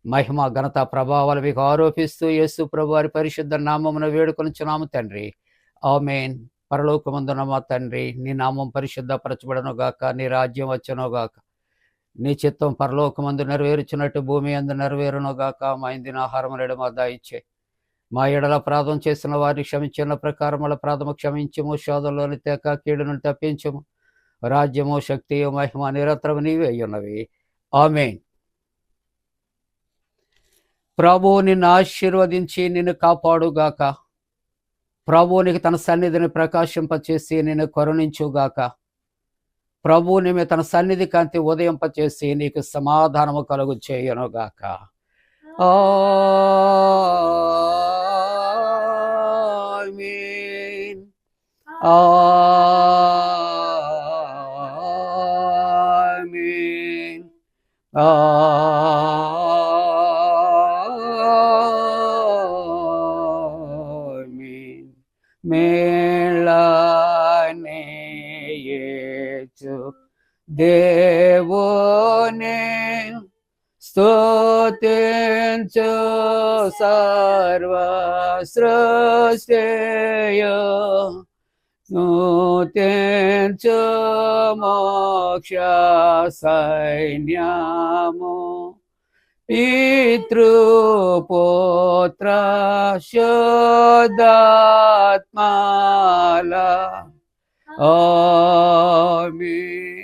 మహిమ ఘనత ప్రభావాలు మీకు ఆరోపిస్తూ యేసు ప్రభు వారి పరిశుద్ధ నామమున వేడుకొనుచున్నాము తండ్రి, ఆమేన్. పరలోకమందున మా తండ్రి, నీ నామం పరిశుద్ధపరచబడను గాక, నీ రాజ్యం వచ్చును గాక, నీ చిత్తం పరలోకమందు నెరవేర్చినట్టు భూమి అందు నెరవేరును గాక. మా ఇందిన ఆహారం నేడు మాకు దయచే, మా ఎడల అపరాధం చేసిన వారిని క్షమించిన ప్రకారముల అపరాధము క్షమించము, శోధంలోని తేక కీడు నుండి తప్పించము. రాజ్యము, శక్తియు, మహిమ నిరంతరము నీవే ఉన్నవి, ఆమేన్. ప్రభువు నిన్ను ఆశీర్వదించి నిన్ను కాపాడుగాక. ప్రభువు నీకు తన సన్నిధిని ప్రకాశింపచేసి నిన్ను కరుణించుగాక. ప్రభువు నీ మీద తన సన్నిధి కాంతి ఉదయింపచేసి నీకు సమాధానము కలుగు చేయనుగాక. ఆమేన్, ఆమేన్, ఆమేన్. మేళానే యేసు దేవునే స్తుతించు సర్వ సృష్టియు, స్తుతించు మోక్ష సైన్యము, పితృపుత్ర శుద్ధాత్మల, ఆమేన్.